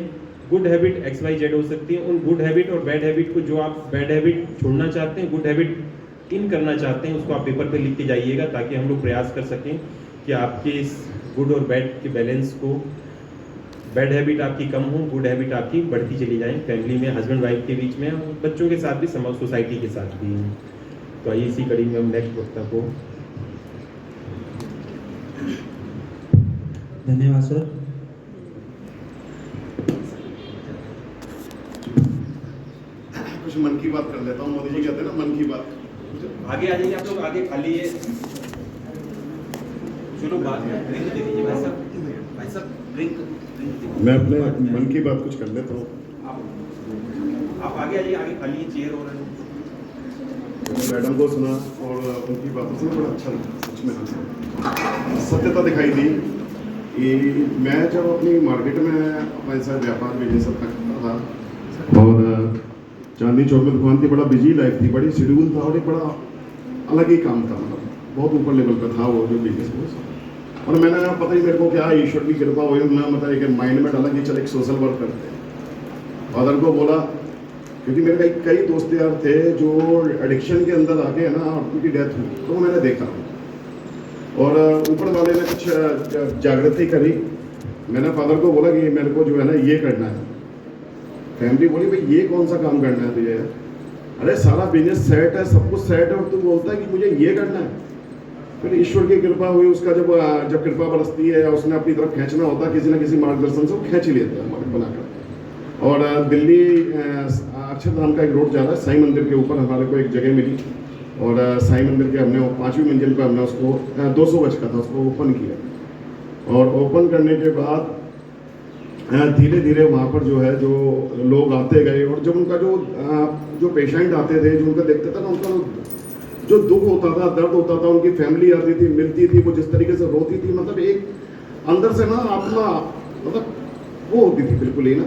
गुड हैबिट XYZ हो सकती है। उन गुड हैबिट और बैड हैबिट को, जो आप बैड हैबिट छोड़ना चाहते हैं, गुड हैबिट इन करना चाहते हैं, उसको आप पेपर पे लिख के जाइएगा, ताकि हम लोग प्रयास कर सकें कि आपके इस गुड और बैड के बैलेंस को, बैड हैबिट आपकी कम हो, गुड हैबिट आपकी बढ़ती चली जाए, फैमिली में, हस्बैंड वाइफ के बीच में, बच्चों के साथ भी, समाज, सोसाइटी के साथ भी। तो आइए इसी कड़ी में हम नेक्स्ट वक्ता को। धन्यवाद सर। कुछ मन की बात कर लेता हूँ। मोदी जी कहते हैं ना, मन की बात। आगे आ जाइए आप लोग, आगे खाली है, चलो बात ड्रिंक दे दीजिए भाई साहब, ड्रिंक। मैं अपने मन की बात कुछ कर लेता हूँ। आप आगे आइए, आगे खाली है, चेयर हो रहा है। मैडम को सुना और उनकी बातों से बड़ा अच्छा लगा, सच में सत्यता दिखाई दी। कि मैं जब अपनी मार्केट में अपना ऐसा व्यापार बिजनेस अपना करता था, और चांदनी चौक में दुकान थी, बड़ा बिजी लाइफ थी, बड़ी शेड्यूल था, और एक बड़ा अलग ही काम था, मतलब बहुत ऊपर लेवल का था वो जो बिजनेस में। और मैंने पता ही मेरे को क्या ईश्वर की कृपा हुई, मैं मतलब एक माइंड में डाला कि चल एक सोशल वर्क करते हैं। फादर को बोला, क्योंकि मेरे कई दोस्त यार थे जो एडिक्शन के अंदर आके है ना, उनकी डेथ हुई, तो मैंने देखा। और ऊपर वाले ने कुछ जागृति करी। मैंने फादर को बोला कि मेरे को जो है ना ये करना है, फैमिली बोली भाई ये कौन सा काम करना है तुझे, अरे सारा बिजनेस सेट है, सब कुछ सेट है और तू बोलता है कि मुझे ये करना है। फिर ईश्वर की कृपा हुई, उसका जब कृपा बरसती है, उसने अपनी तरफ खींचना होता है किसी न किसी मार्गदर्शन से, वो खींच ही लेता है हमारे बनाकर। और दिल्ली अक्षरधाम का एक रोड जा रहा है, साईं मंदिर के ऊपर हमारे को एक जगह मिली और साईं मंदिर के हमने 5वीं मंजिल पर हमने उसको 200 गज का था, उसको ओपन किया। और ओपन करने के बाद धीरे धीरे वहाँ पर जो है जो लोग आते गए और जब उनका जो पेशेंट आते थे, जो उनका देखते थे ना, उनका जो दुख होता था, दर्द होता था, उनकी फैमिली आती थी, मिलती थी, वो जिस तरीके से रोती थी, मतलब एक अंदर से ना आत्मा मतलब वो होती थी बिल्कुल ही ना।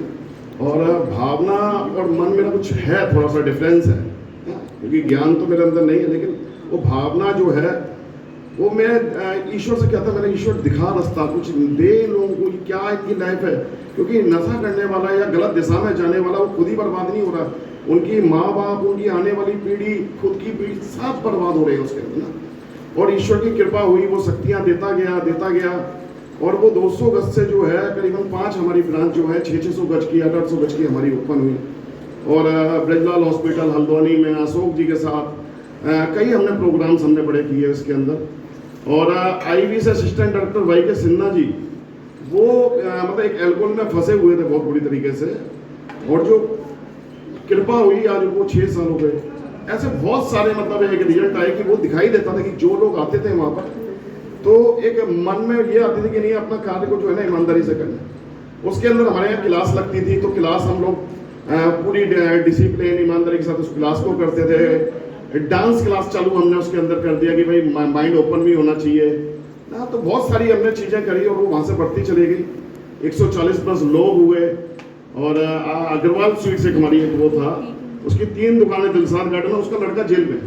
और भावना और मन मेरा कुछ है, थोड़ा सा डिफरेंस है, क्योंकि ज्ञान तो मेरे अंदर नहीं है, लेकिन वो भावना जो है वो मैं ईश्वर से कहता, मेरा ईश्वर दिखा रास्ता, कुछ दे लोगों को, क्या इनकी लाइफ है। क्योंकि नशा करने वाला या गलत दिशा में जाने वाला वो खुद ही बर्बाद नहीं हो रहा, उनकी माँ बाप, उनकी आने वाली पीढ़ी, खुद की पीढ़ी, सब बर्बाद हो रहे हैं उसके अंदर ना। और ईश्वर की कृपा हुई, वो शक्तियाँ देता गया और वो 200 गज से जो है करीबन 5 हमारी ब्रांच जो है 600 गज की, 800 गज की हमारी ओपन हुई। और ब्रजलाल हॉस्पिटल हल्द्वानी में अशोक जी के साथ कई हमने प्रोग्राम्स हमने बड़े किए इसके अंदर। और आईवी से असिस्टेंट डायरेक्टर वाई के सिन्हा जी, वो मतलब एक एल्कोहल में फंसे हुए थे बहुत बुरी तरीके से, और जो कृपा हुई आज उनको 6 साल हो गए। ऐसे बहुत सारे मतलब एक रिजल्ट आए कि वो दिखाई देता था कि जो लोग आते थे वहाँ पर, तो एक मन में ये आती थी कि नहीं, अपना कार्य को जो है ना ईमानदारी से करना। उसके अंदर हमारे यहाँ क्लास लगती थी, तो क्लास हम लोग पूरी डिसिप्लिन ईमानदारी के साथ उस क्लास को करते थे। डांस क्लास चालू हमने उसके अंदर कर दिया कि भाई माइंड ओपन भी होना चाहिए ना। तो बहुत सारी हमने चीज़ें करी और वो वहाँ से बढ़ती चली गई। 140 प्लस लोग हुए। और अग्रवाल स्वीट्स एक हमारी एक वो था, उसकी 3 दुकानें दिलशाद गार्डन में, उसका लड़का जेल में।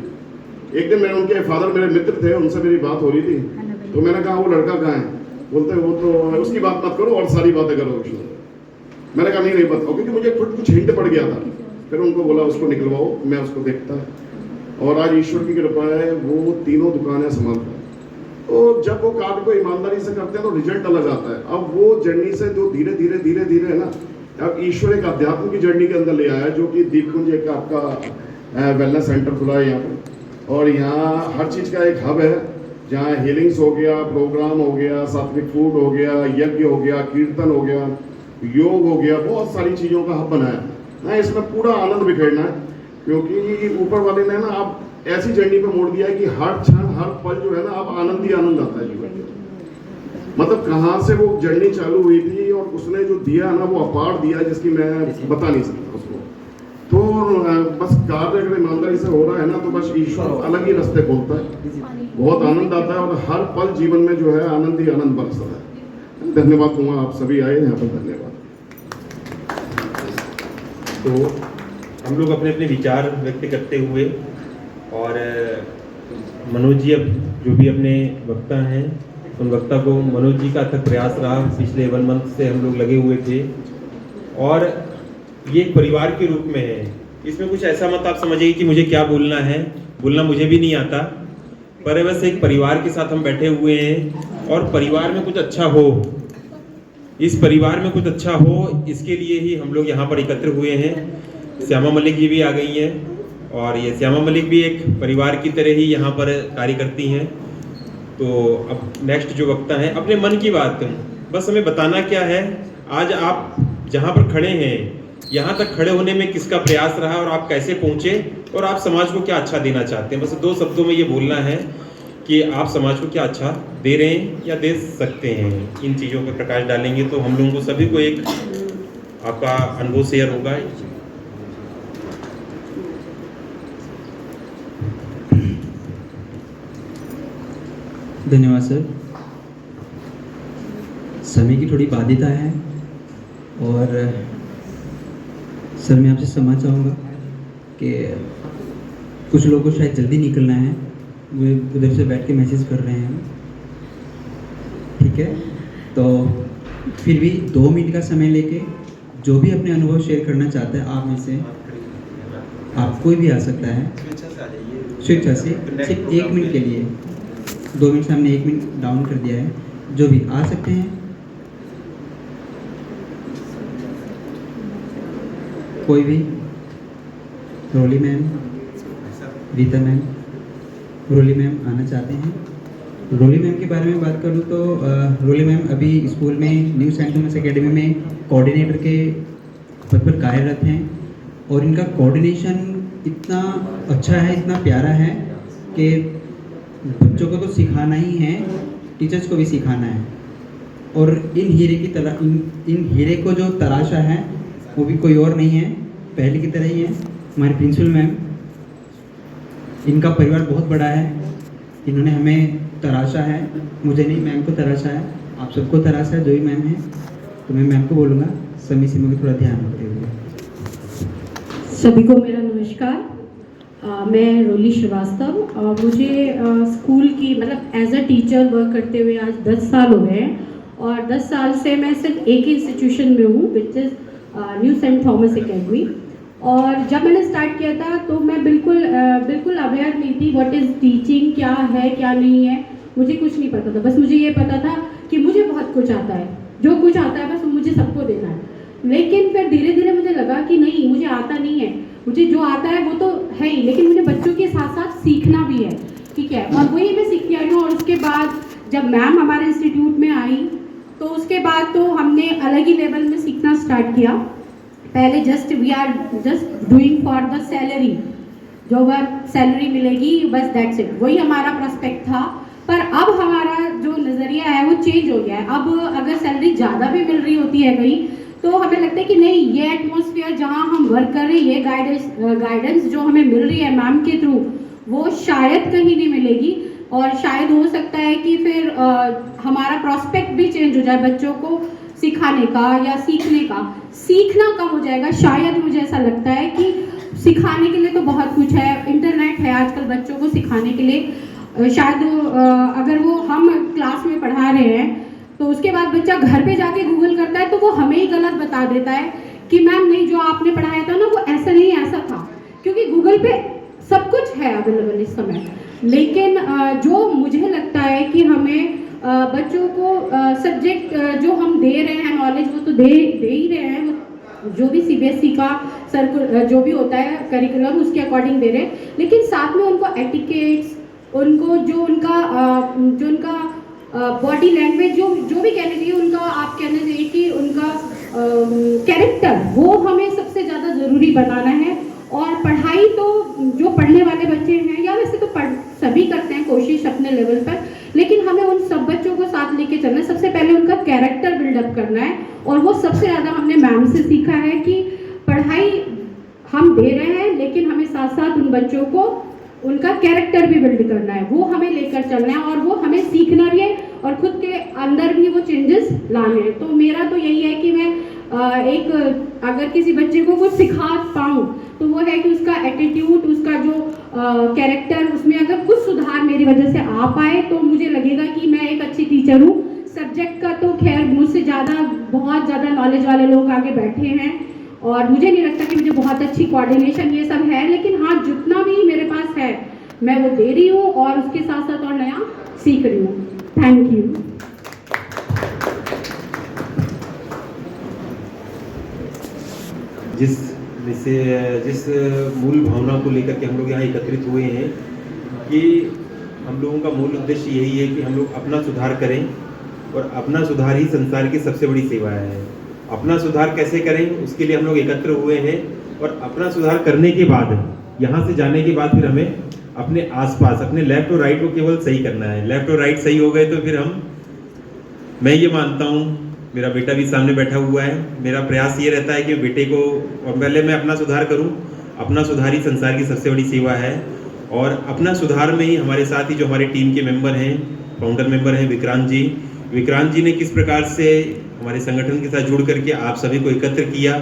एक दिन मैं, उनके फादर मेरे मित्र थे, उनसे मेरी बात हो रही थी, तो मैंने कहा वो लड़का कहाँ है? बोलते वो तो उसकी बात मत करो और सारी बातें करो। मैंने कहा नहीं बताओ, क्योंकि मुझे खुद कुछ हिंट पड़ गया था। फिर उनको बोला उसको निकलवाओ, मैं उसको देखता। और आज ईश्वर की कृपा है, वो 3 दुकानें संभालता है। तो जब वो कार्य को ईमानदारी से करते हैं तो रिजल्ट अलग आता है। अब वो जर्नी से जो धीरे धीरे है ना, अब ईश्वर एक अध्यात्म की जर्नी के अंदर ले आया, जो कि दीपकुंज एक आपका वेलनेस सेंटर खुला है यहाँ पर। और यहाँ हर चीज़ का एक हब है, जहाँ हीलिंग्स हो गया, प्रोग्राम हो गया, सात्विक फूड हो गया, यज्ञ हो गया, कीर्तन हो गया, योग हो गया, बहुत सारी चीज़ों का हब बनाया ना। इसमें पूरा आनंद बिखेरना है, क्योंकि ऊपर वाले ने ना आप ऐसी जर्नी पे मोड़ दिया है कि हर क्षण हर पल जो है ना, अब आनंद ही आनंद आता है जीवन में। मतलब कहाँ से वो जर्नी चालू हुई थी और उसने जो दिया ना, वो अपार दिया, जिसकी मैं बता नहीं सकता उसको। तो बस कार्य अगर ईमानदारी से हो रहा है ना, तो बस ईश्वर अलग ही रास्ते खोलता है, बहुत आनंद आता है और हर पल जीवन में जो है आनंद ही आनंद बरसता है। धन्यवाद दूंगा, आप सभी आए यहाँ पर, धन्यवाद। तो हम लोग अपने अपने विचार व्यक्त करते हुए, और मनोज जी अब जो भी अपने वक्ता हैं, उन वक्ता को मनोज जी का अथक प्रयास रहा। पिछले 1 मंथ से हम लोग लगे हुए थे और ये एक परिवार के रूप में है। इसमें कुछ ऐसा मत आप समझिए कि मुझे क्या बोलना है, बोलना मुझे भी नहीं आता, पर बस एक परिवार के साथ हम बैठे हुए हैं और परिवार में कुछ अच्छा हो, इस परिवार में कुछ अच्छा हो, इसके लिए ही हम लोग यहाँ पर एकत्र हुए हैं। श्यामा मलिक जी भी आ गई हैं और ये श्यामा मलिक भी एक परिवार की तरह ही यहाँ पर कार्य करती हैं। तो अब नेक्स्ट जो वक्ता है, अपने मन की बात बस हमें बताना क्या है, आज आप जहाँ पर खड़े हैं, यहाँ तक खड़े होने में किसका प्रयास रहा और आप कैसे पहुँचे और आप समाज को क्या अच्छा देना चाहते हैं। बस 2 शब्दों में ये बोलना है कि आप समाज को क्या अच्छा दे रहे हैं या दे सकते हैं। इन चीज़ों पर प्रकाश डालेंगे तो हम लोगों को सभी को एक आपका अनुभव शेयर होगा। धन्यवाद सर। समय की थोड़ी बाध्यता है और सर मैं आपसे समझना चाहूँगा कि कुछ लोगों को शायद जल्दी निकलना है, वे उधर से बैठ के मैसेज कर रहे हैं, ठीक है। तो फिर भी 2 मिनट का समय लेके जो भी अपने अनुभव शेयर करना चाहता है आप में से, आप कोई भी आ सकता है स्वेच्छा से, सिर्फ 1 मिनट के लिए। 2 मिनट से हमने 1 मिनट डाउन कर दिया है, जो भी आ सकते हैं। कोई भी, रोली मैम, रीता मैम, रोली मैम आना चाहते हैं। रोली मैम के बारे में बात करूँ तो रोली मैम अभी स्कूल में न्यू सेंट थॉमस एकेडमी में कोऑर्डिनेटर के पद पर कार्यरत हैं और इनका कोऑर्डिनेशन इतना अच्छा है, इतना प्यारा है कि बच्चों को तो सिखाना ही है, टीचर्स को भी सिखाना है। और इन हीरे को जो तराशा है वो भी कोई और नहीं है, पहले की तरह ही है हमारे प्रिंसिपल मैम। इनका परिवार बहुत बड़ा है, इन्होंने हमें तराशा है, मुझे नहीं मैम को तराशा है, आप सबको तराशा है जो भी मैम है। तो मैं मैम को बोलूँगा समय सीमा को थोड़ा ध्यान रखते हुए। सभी को मेरा नमस्कार। मैं रोली श्रीवास्तव और मुझे स्कूल की मतलब एज अ टीचर वर्क करते हुए आज 10 साल हो गए हैं और 10 साल से मैं सिर्फ एक ही इंस्टीट्यूशन में हूँ which is new Saint Thomas academy. और जब मैंने स्टार्ट किया था तो मैं बिल्कुल अवेयर नहीं थी व्हाट इज़ टीचिंग, क्या है क्या नहीं है, मुझे कुछ नहीं पता था। बस मुझे ये पता था कि मुझे बहुत कुछ आता है, जो कुछ आता है बस मुझे सबको देना है। लेकिन फिर धीरे धीरे मुझे लगा कि नहीं, मुझे आता नहीं है, मुझे जो आता है वो तो है ही, लेकिन मुझे बच्चों के साथ साथ सीखना भी है, ठीक है। और वही मैं सीखती आई हूँ। और उसके बाद जब मैम हमारे इंस्टीट्यूट में आई तो उसके बाद तो हमने अलग ही लेवल में सीखना स्टार्ट किया। पहले we are just doing for the salary, जो वर्क सैलरी मिलेगी बस दैट्स इट, वही हमारा प्रोस्पेक्ट था। पर अब हमारा जो नज़रिया है वो चेंज हो गया है। अब अगर सैलरी ज़्यादा भी मिल रही होती है कहीं तो हमें लगता है कि नहीं, ये एटमॉस्फेयर जहाँ हम वर्क कर रहे हैं, ये गाइडेंस जो हमें मिल रही है मैम के थ्रू, वो शायद कहीं नहीं मिलेगी। और शायद हो सकता है कि फिर हमारा प्रॉस्पेक्ट भी चेंज हो जाए, बच्चों को सिखाने का या सीखने का, सीखना कम हो जाएगा शायद। मुझे ऐसा लगता है कि सिखाने के लिए तो बहुत कुछ है, इंटरनेट है आजकल बच्चों को सिखाने के लिए। शायद अगर वो हम क्लास में पढ़ा रहे हैं तो उसके बाद बच्चा घर पे जाके गूगल करता है तो वो हमें ही गलत बता देता है कि मैम नहीं, जो आपने पढ़ाया था ना वो ऐसा नहीं ऐसा था, क्योंकि गूगल पे सब कुछ है अवेलेबल इस समय। लेकिन जो मुझे लगता है कि हमें बच्चों को सब्जेक्ट जो हम दे रहे हैं नॉलेज, वो तो दे ही रहे हैं, वो जो भी CBSE का सर्कुलर जो भी होता है करिकुलम उसके अकॉर्डिंग दे रहे हैं। लेकिन साथ में उनको एटिकेट्स, उनको जो उनका बॉडी लैंग्वेज जो भी कहने चाहिए, उनका आप कहना चाहिए कि उनका कैरेक्टर, वो हमें सबसे ज़्यादा ज़रूरी बनाना है। और पढ़ाई तो जो पढ़ने वाले बच्चे हैं, या वैसे तो सभी करते हैं कोशिश अपने लेवल पर, लेकिन हमें उन सब बच्चों को साथ लेके चलना है। सबसे पहले उनका कैरेक्टर बिल्डअप करना है। और वो सबसे ज़्यादा हमने मैम से सीखा है कि पढ़ाई हम दे रहे हैं, लेकिन हमें साथ साथ उन बच्चों को उनका कैरेक्टर भी बिल्ड करना है, वो हमें लेकर चलना है और वो हमें सीखना भी है और खुद के अंदर भी वो चेंजेस लाने हैं। तो मेरा तो यही है कि मैं अगर किसी बच्चे को कुछ सिखा पाऊँ तो वो है कि उसका एटीट्यूड, उसका जो कैरेक्टर, उसमें अगर कुछ सुधार मेरी वजह से आ पाए तो मुझे लगेगा कि मैं एक अच्छी टीचर हूँ। सब्जेक्ट का तो खैर मुझसे बहुत ज़्यादा नॉलेज वाले लोग आगे बैठे हैं और मुझे नहीं लगता कि मुझे बहुत अच्छी कोऑर्डिनेशन ये सब है, लेकिन हाँ, जितना भी मेरे पास है मैं वो दे रही हूँ और उसके साथ साथ और नया सीख रही हूँ। Thank you. जिस मूल भावना को लेकर के हम लोग यहाँ एकत्रित हुए हैं कि हम लोगों का मूल उद्देश्य यही है कि हम लोग अपना सुधार करें और अपना सुधार ही संसार की सबसे बड़ी सेवा है। अपना सुधार कैसे करें, उसके लिए हम लोग एकत्र हुए हैं। और अपना सुधार करने के बाद, यहाँ से जाने के बाद फिर हमें अपने आसपास, अपने लेफ्ट और राइट को केवल सही करना है। लेफ्ट और राइट सही हो गए तो फिर मैं ये मानता हूँ, मेरा बेटा भी सामने बैठा हुआ है, मेरा प्रयास ये रहता है कि बेटे को, और पहले मैं अपना सुधार करूँ। अपना सुधार ही संसार की सबसे बड़ी सेवा है। और अपना सुधार में ही हमारे साथ ही जो हमारे टीम के मेंबर हैं, फाउंडर मेंबर हैं विक्रांत जी ने किस प्रकार से हमारे संगठन के साथ जुड़ करके आप सभी को एकत्र किया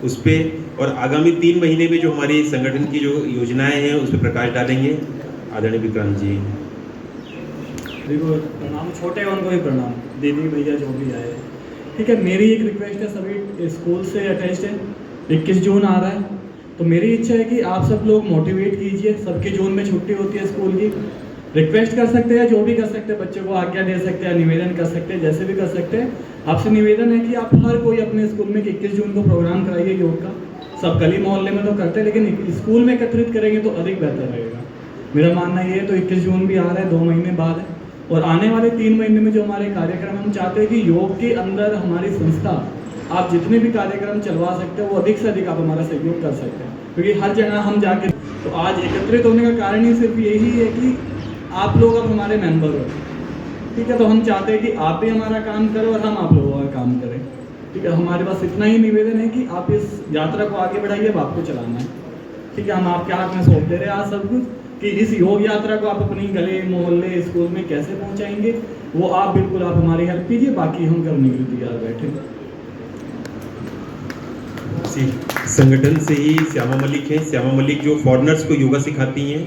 उस पर, और आगामी 3 महीने में जो हमारी संगठन की जो योजनाएं हैं उस पर प्रकाश डालेंगे आदरणीय विक्रांत जी। देखो, प्रणाम, छोटे उनको भी प्रणाम, दीदी भैया जो भी आए। ठीक है, मेरी एक रिक्वेस्ट है, सभी स्कूल से अटैच्ड है, 21 जून आ रहा है, तो मेरी इच्छा है कि आप सब लोग मोटिवेट कीजिए। सबके जून में छुट्टी होती है स्कूल की, रिक्वेस्ट कर सकते हैं, जो भी कर सकते हैं, बच्चे को आज्ञा दे सकते हैं, निवेदन कर सकते हैं, जैसे भी कर सकते हैं। आपसे निवेदन है कि आप हर कोई अपने स्कूल में 21 जून को प्रोग्राम कराइए योग का, सब गली मोहल्ले में तो करते हैं, लेकिन स्कूल में एकत्रित करेंगे तो अधिक बेहतर रहेगा। मेरा मानना ये है। तो 21 जून भी आ रहा है, 2 महीने बाद है, और आने वाले 3 महीने में जो हमारे कार्यक्रम हम चाहते हैं कि योग के अंदर हमारी संस्था आप जितने भी कार्यक्रम चलवा सकते हो वो अधिक से अधिक आप हमारा सहयोग कर सकते हैं, क्योंकि हर जगह हम जाके तो आज एकत्रित होने का कारण ही सिर्फ यही है कि आप लोग अब हमारे मेंबर हो, ठीक है। तो हम चाहते हैं कि आप भी हमारा काम करो और हम आप लोगों का काम करें, ठीक है। हमारे पास इतना ही निवेदन है कि आप इस यात्रा को आगे बढ़ाइए, अब आपको चलाना है, ठीक है। हम आपके हाथ में सौंप दे रहे हैं आज सब कुछ कि इस योग यात्रा को आप अपनी गले मोहल्ले स्कूल में कैसे पहुंचाएंगे वो आप बिल्कुल आप हमारी हेल्प कीजिए, बाकी हम करने के लिए तैयार बैठे। संगठन से ही श्यामा मलिक हैं। श्यामा मलिक जो फॉरेनर्स को योगा सिखाती हैं,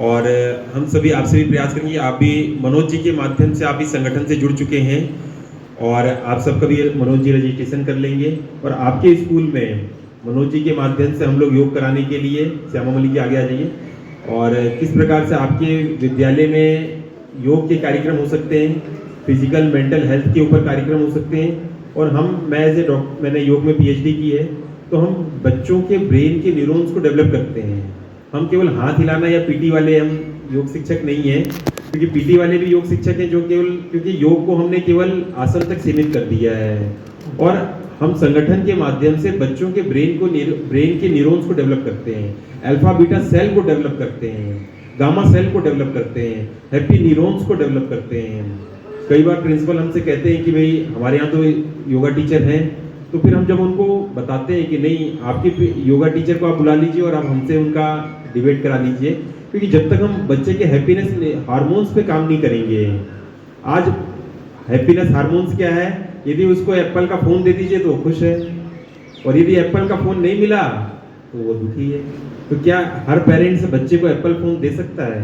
और हम सभी आपसे भी प्रयास करेंगे, आप भी मनोज जी के माध्यम से आप इस संगठन से जुड़ चुके हैं, और आप सबका भी मनोज जी रजिस्ट्रेशन कर लेंगे, और आपके स्कूल में मनोज जी के माध्यम से हम लोग योग कराने के लिए श्यामा मलिक जी आगे आ जाइए। और किस प्रकार से आपके विद्यालय में योग के कार्यक्रम हो सकते हैं, फिजिकल मेंटल हेल्थ के ऊपर कार्यक्रम हो सकते हैं, और मैं एज ए डॉक्टर, मैंने योग में PhD की है, तो हम बच्चों के ब्रेन के न्यूरॉन्स को डेवलप करते हैं। हम केवल हाथ हिलाना या PT वाले हम योग शिक्षक नहीं हैं, क्योंकि PT वाले भी योग शिक्षक हैं जो केवल, क्योंकि योग को हमने केवल आसन तक सीमित कर दिया है, और हम संगठन के माध्यम से बच्चों के ब्रेन के न्यूरॉन्स को डेवलप करते हैं, अल्फा बीटा सेल को डेवलप करते हैं, गामा सेल को डेवलप करते हैं, हैप्पी न्यूरॉन्स को डेवलप करते हैं। कई बार प्रिंसिपल हमसे कहते हैं कि भाई हमारे यहाँ तो योगा टीचर हैं, तो फिर हम जब उनको बताते हैं कि नहीं, आपके योगा टीचर को आप बुला लीजिए और आप हमसे उनका डिबेट करा लीजिए, क्योंकि जब तक हम बच्चे के हैप्पीनेस हार्मोन्स पे काम नहीं करेंगे। आज हैप्पीनेस हार्मोन्स क्या है, यदि उसको एप्पल का फ़ोन दे दीजिए तो वो खुश है, और यदि एप्पल का फ़ोन नहीं मिला तो वो दुखी है। तो क्या हर पेरेंट्स बच्चे को एप्पल फ़ोन दे सकता है?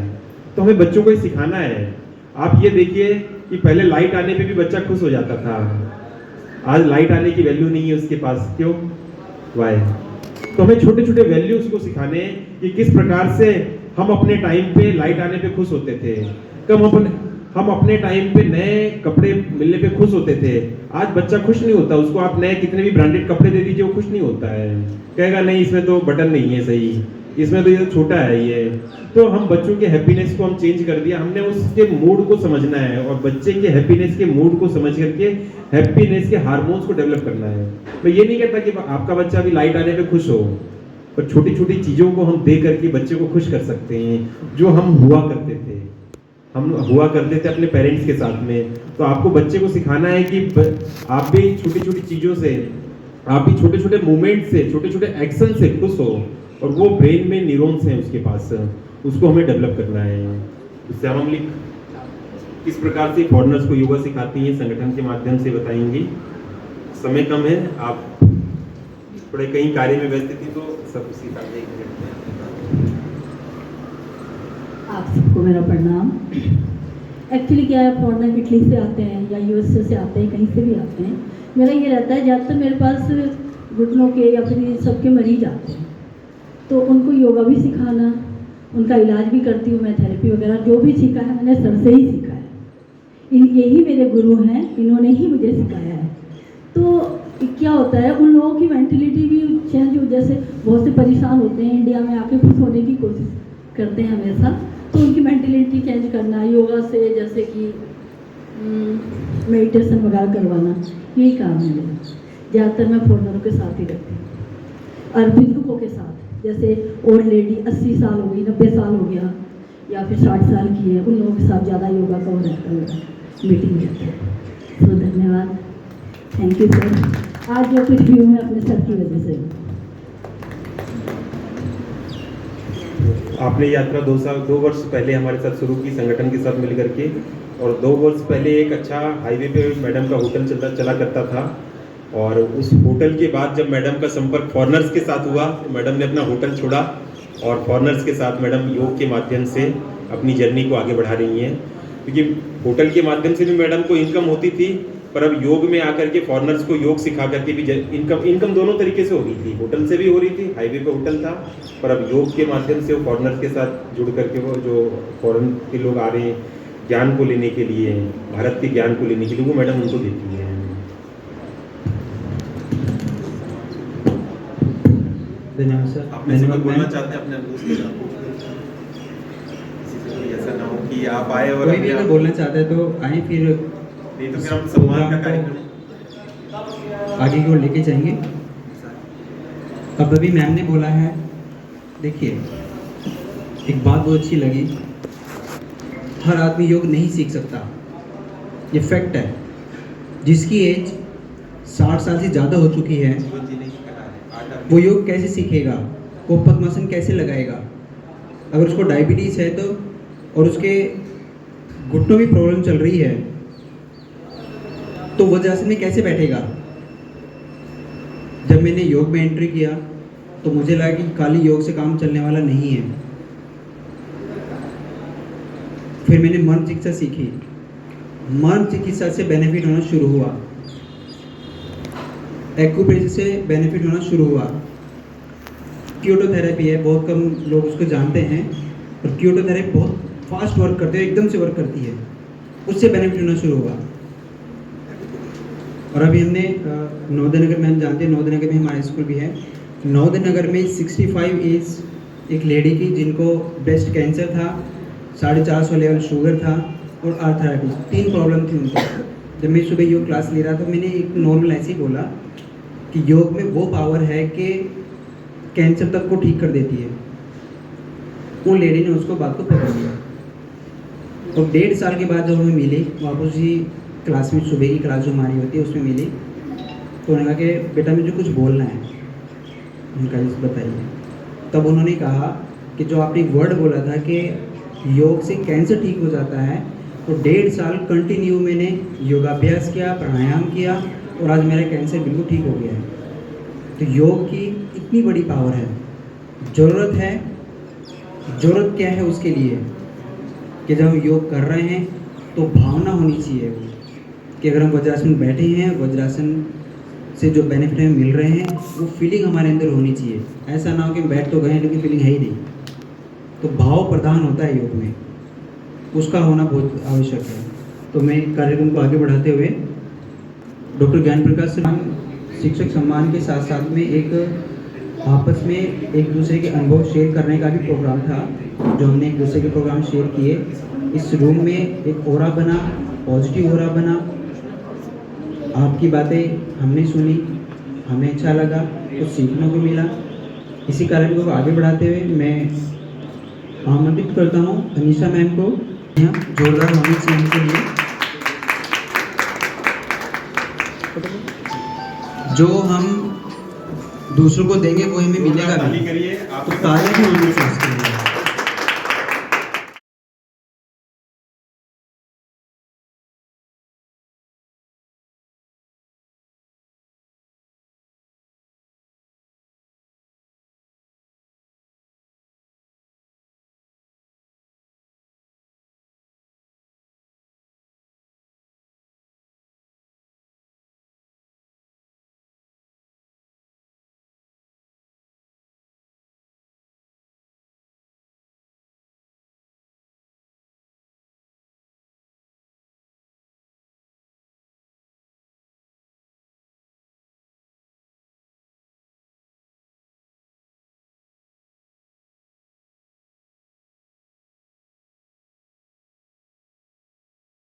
तो हमें बच्चों को ही सिखाना है। आप ये देखिए कि पहले लाइट आने पे भी बच्चा खुश हो जाता था, आज लाइट आने की वैल्यू नहीं है उसके पास। क्यों? वाई? तो हमें छोटे छोटे वैल्यूज को सिखाने कि किस प्रकार से हम अपने टाइम पे लाइट आने पे खुश होते थे, हम अपने टाइम पे नए कपड़े मिलने पे खुश होते थे। आज बच्चा खुश नहीं होता, उसको आप नए कितने भी ब्रांडेड कपड़े दे दीजिए वो खुश नहीं होता है, कहेगा नहीं इसमें तो बटन नहीं है सही, इसमें तो ये तो छोटा है ये। तो हम बच्चों के हैप्पीनेस को हम चेंज कर दिया, हमने उसके मूड को समझना है, और बच्चे के हैप्पीनेस के मूड को समझ करके हैप्पीनेस के हार्मोन्स को डेवलप करना है। मैं ये नहीं कहता कि आपका बच्चा भी लाइट आने पे खुश हो, पर छोटी छोटी चीज़ों को हम दे करके बच्चे को खुश कर सकते हैं, जो हम हुआ करते थे अपने पेरेंट्स के साथ में। तो आपको बच्चे को सिखाना है कि आप भी छोटी छोटी चीज़ों से, आप भी छोटे छोटे मूवमेंट से, छोटे छोटे एक्शन से खुश हो, और वो ब्रेन में न्यूरॉन्स हैं उसके पास, उसको हमें डेवलप करना है। श्यामा मलिक किस प्रकार से फॉरेनर्स को योगा सिखाती हैं संगठन के माध्यम से बताएंगी। समय कम है, आप थोड़े कहीं कार्य में व्यस्त थी तो सब सिखाते हैं। आप सबको मेरा प्रणाम। एक्चुअली क्या है, फॉरेनर इटली से आते हैं या USA से आते हैं, कहीं से भी आते हैं, मेरा ये रहता है ज़्यादातर मेरे पास घुटनों के या फिर सबके मरीज आते हैं, तो उनको योगा भी सिखाना, उनका इलाज भी करती हूँ मैं, थेरेपी वगैरह जो भी सीखा है मैंने सर से ही सीखा है। यही मेरे गुरु हैं, इन्होंने ही मुझे सिखाया है। तो क्या होता है, उन लोगों की मेंटलिटी भी चेंज हो, जैसे बहुत से परेशान होते हैं, इंडिया में आके खुश होने की कोशिश करते हैं हमेशा, तो उनकी मेंटलिटी चेंज करना योगा से, जैसे कि मेडिटेशन वगैरह करवाना, यही काम है मेरा। ज़्यादातर मैं फॉरेनरों के साथ ही रहती हूँ, और बुजुर्गों के साथ, जैसे ओल्ड लेडी 80 साल हो गई, 90 साल हो गया, या फिर 60 साल की है, उन लोगों के साथ ज़्यादा योगा का वो रहता है, मीटिंग रहता है। तो धन्यवाद, थैंक यू सर। आज जो कुछ भी हूँ मैं अपने सर की वजह से। आपने यात्रा 2 वर्ष पहले हमारे साथ शुरू की संगठन के साथ मिल करके, और 2 वर्ष पहले एक अच्छा हाईवे पे मैडम का होटल चला करता था, और उस होटल के बाद जब मैडम का संपर्क फॉरेनर्स के साथ हुआ तो मैडम ने अपना होटल छोड़ा, और फॉरेनर्स के साथ मैडम योग के माध्यम से अपनी जर्नी को आगे बढ़ा रही हैं। क्योंकि होटल के माध्यम से भी मैडम को इनकम होती थी, पर अब योग में आकर के फॉरेनर्स को योग सिखा करके भी इनकम दोनों तरीके से हो रही थी, होटल से भी हो रही थी, हाईवे पे होटल था, पर अब योग के माध्यम से वो फॉरेनर्स के साथ जुड़ करके, वो जो फॉरेन के लोग आ रहे हैं ज्ञान को लेने के लिए, भारत के ज्ञान को लेने के लिए, वो मैडम उनको देती है। धन्यवाद सर। आपने से धन्यवाद बोलना मैम। चाहते हैं अपने दोस्त के साथ? किसी से कोई ऐसा ना हो कि आप आए और कोई भी अगर बोलना चाहता है तो आए, फिर नहीं तो फिर हम सम्मान का कार्यक्रम आगे की ओर लेके जाएंगे। अब अभी मैम ने बोला है, देखिए एक बात बहुत अच्छी लगी, हर आदमी योग नहीं सीख सकता, ये फैक्ट है। जिसकी एज 60 साल से ज़्यादा हो चुकी है जीवन जीने की कला है। आज आप वो योग कैसे सीखेगा, वो पद्मासन कैसे लगाएगा? अगर उसको डायबिटीज़ है तो, और उसके घुटनों में प्रॉब्लम चल रही है, तो वज्रासन में कैसे बैठेगा? जब मैंने योग में एंट्री किया तो मुझे लगा कि खाली योग से काम चलने वाला नहीं है। फिर मैंने मन चिकित्सा सीखी, मन चिकित्सा से बेनिफिट होना शुरू हुआ, एक्यूप्रेशर से बेनिफिट होना शुरू हुआ। क्यूटोथेरेपी है, बहुत कम लोग उसको जानते हैं, और क्यूटोथेरेपी बहुत फास्ट वर्क करती है, एकदम से वर्क करती है, उससे बेनिफिट होना शुरू हुआ। और अभी हमने नवोदय नगर में, हम जानते हैं नवोदय नगर में हमारा स्कूल भी है, नवोदय नगर में 65 एज एक लेडी की जिनको ब्रेस्ट कैंसर था, 450 लेवल शुगर था और आर्थराइटिस, 3 प्रॉब्लम थी उनको। जब मैं सुबह योग क्लास ले रहा था, मैंने एक नॉर्मल ऐसे ही बोला कि योग में वो पावर है कि कैंसर तक को ठीक कर देती है। वो लेडी ने उसको बात को पकड़ लिया, और 1.5 साल के बाद जब हमें मिली वापस उसी क्लास में, सुबह की क्लास जो हमारी होती है उसमें मिली, तो उन्होंने कहा कि बेटा मुझे कुछ बोलना है। उनका बताइए। तब उन्होंने कहा कि जो आपने एक वर्ड बोला था कि योग से कैंसर ठीक हो जाता है, तो 1.5 साल कंटिन्यू मैंने योगाभ्यास किया, प्राणायाम किया, और आज मेरा कैंसर बिल्कुल ठीक हो गया है। तो योग की इतनी बड़ी पावर है। ज़रूरत है, ज़रूरत क्या है उसके लिए कि जब हम योग कर रहे हैं तो भावना होनी चाहिए कि अगर हम वज्रासन बैठे हैं, वज्रासन से जो बेनिफिट हमें मिल रहे हैं वो फीलिंग हमारे अंदर होनी चाहिए। ऐसा ना हो कि हम बैठ तो गए हैं लेकिन फीलिंग है ही नहीं। तो भाव प्रधान होता है योग में, उसका होना बहुत आवश्यक है। तो मैं कार्यक्रम को आगे बढ़ाते हुए डॉक्टर ज्ञान प्रकाश सर शिक्षक सम्मान के साथ साथ में एक आपस में एक दूसरे के अनुभव शेयर करने का भी प्रोग्राम था, जो हमने एक दूसरे के प्रोग्राम शेयर किए। इस रूम में एक ओरा बना, पॉजिटिव ओरा बना। आपकी बातें हमने सुनी, हमें अच्छा लगा, कुछ सीखने को मिला। इसी कार्यक्रम को आगे बढ़ाते हुए मैं आमंत्रित करता हूँ अनीशा मैम को, जोरदार होनी चाहिए के लिए। जो हम दूसरों को देंगे वो हमें मिलेगा ताली भी, करिए आप। तो ताली भी होनी चाहिए।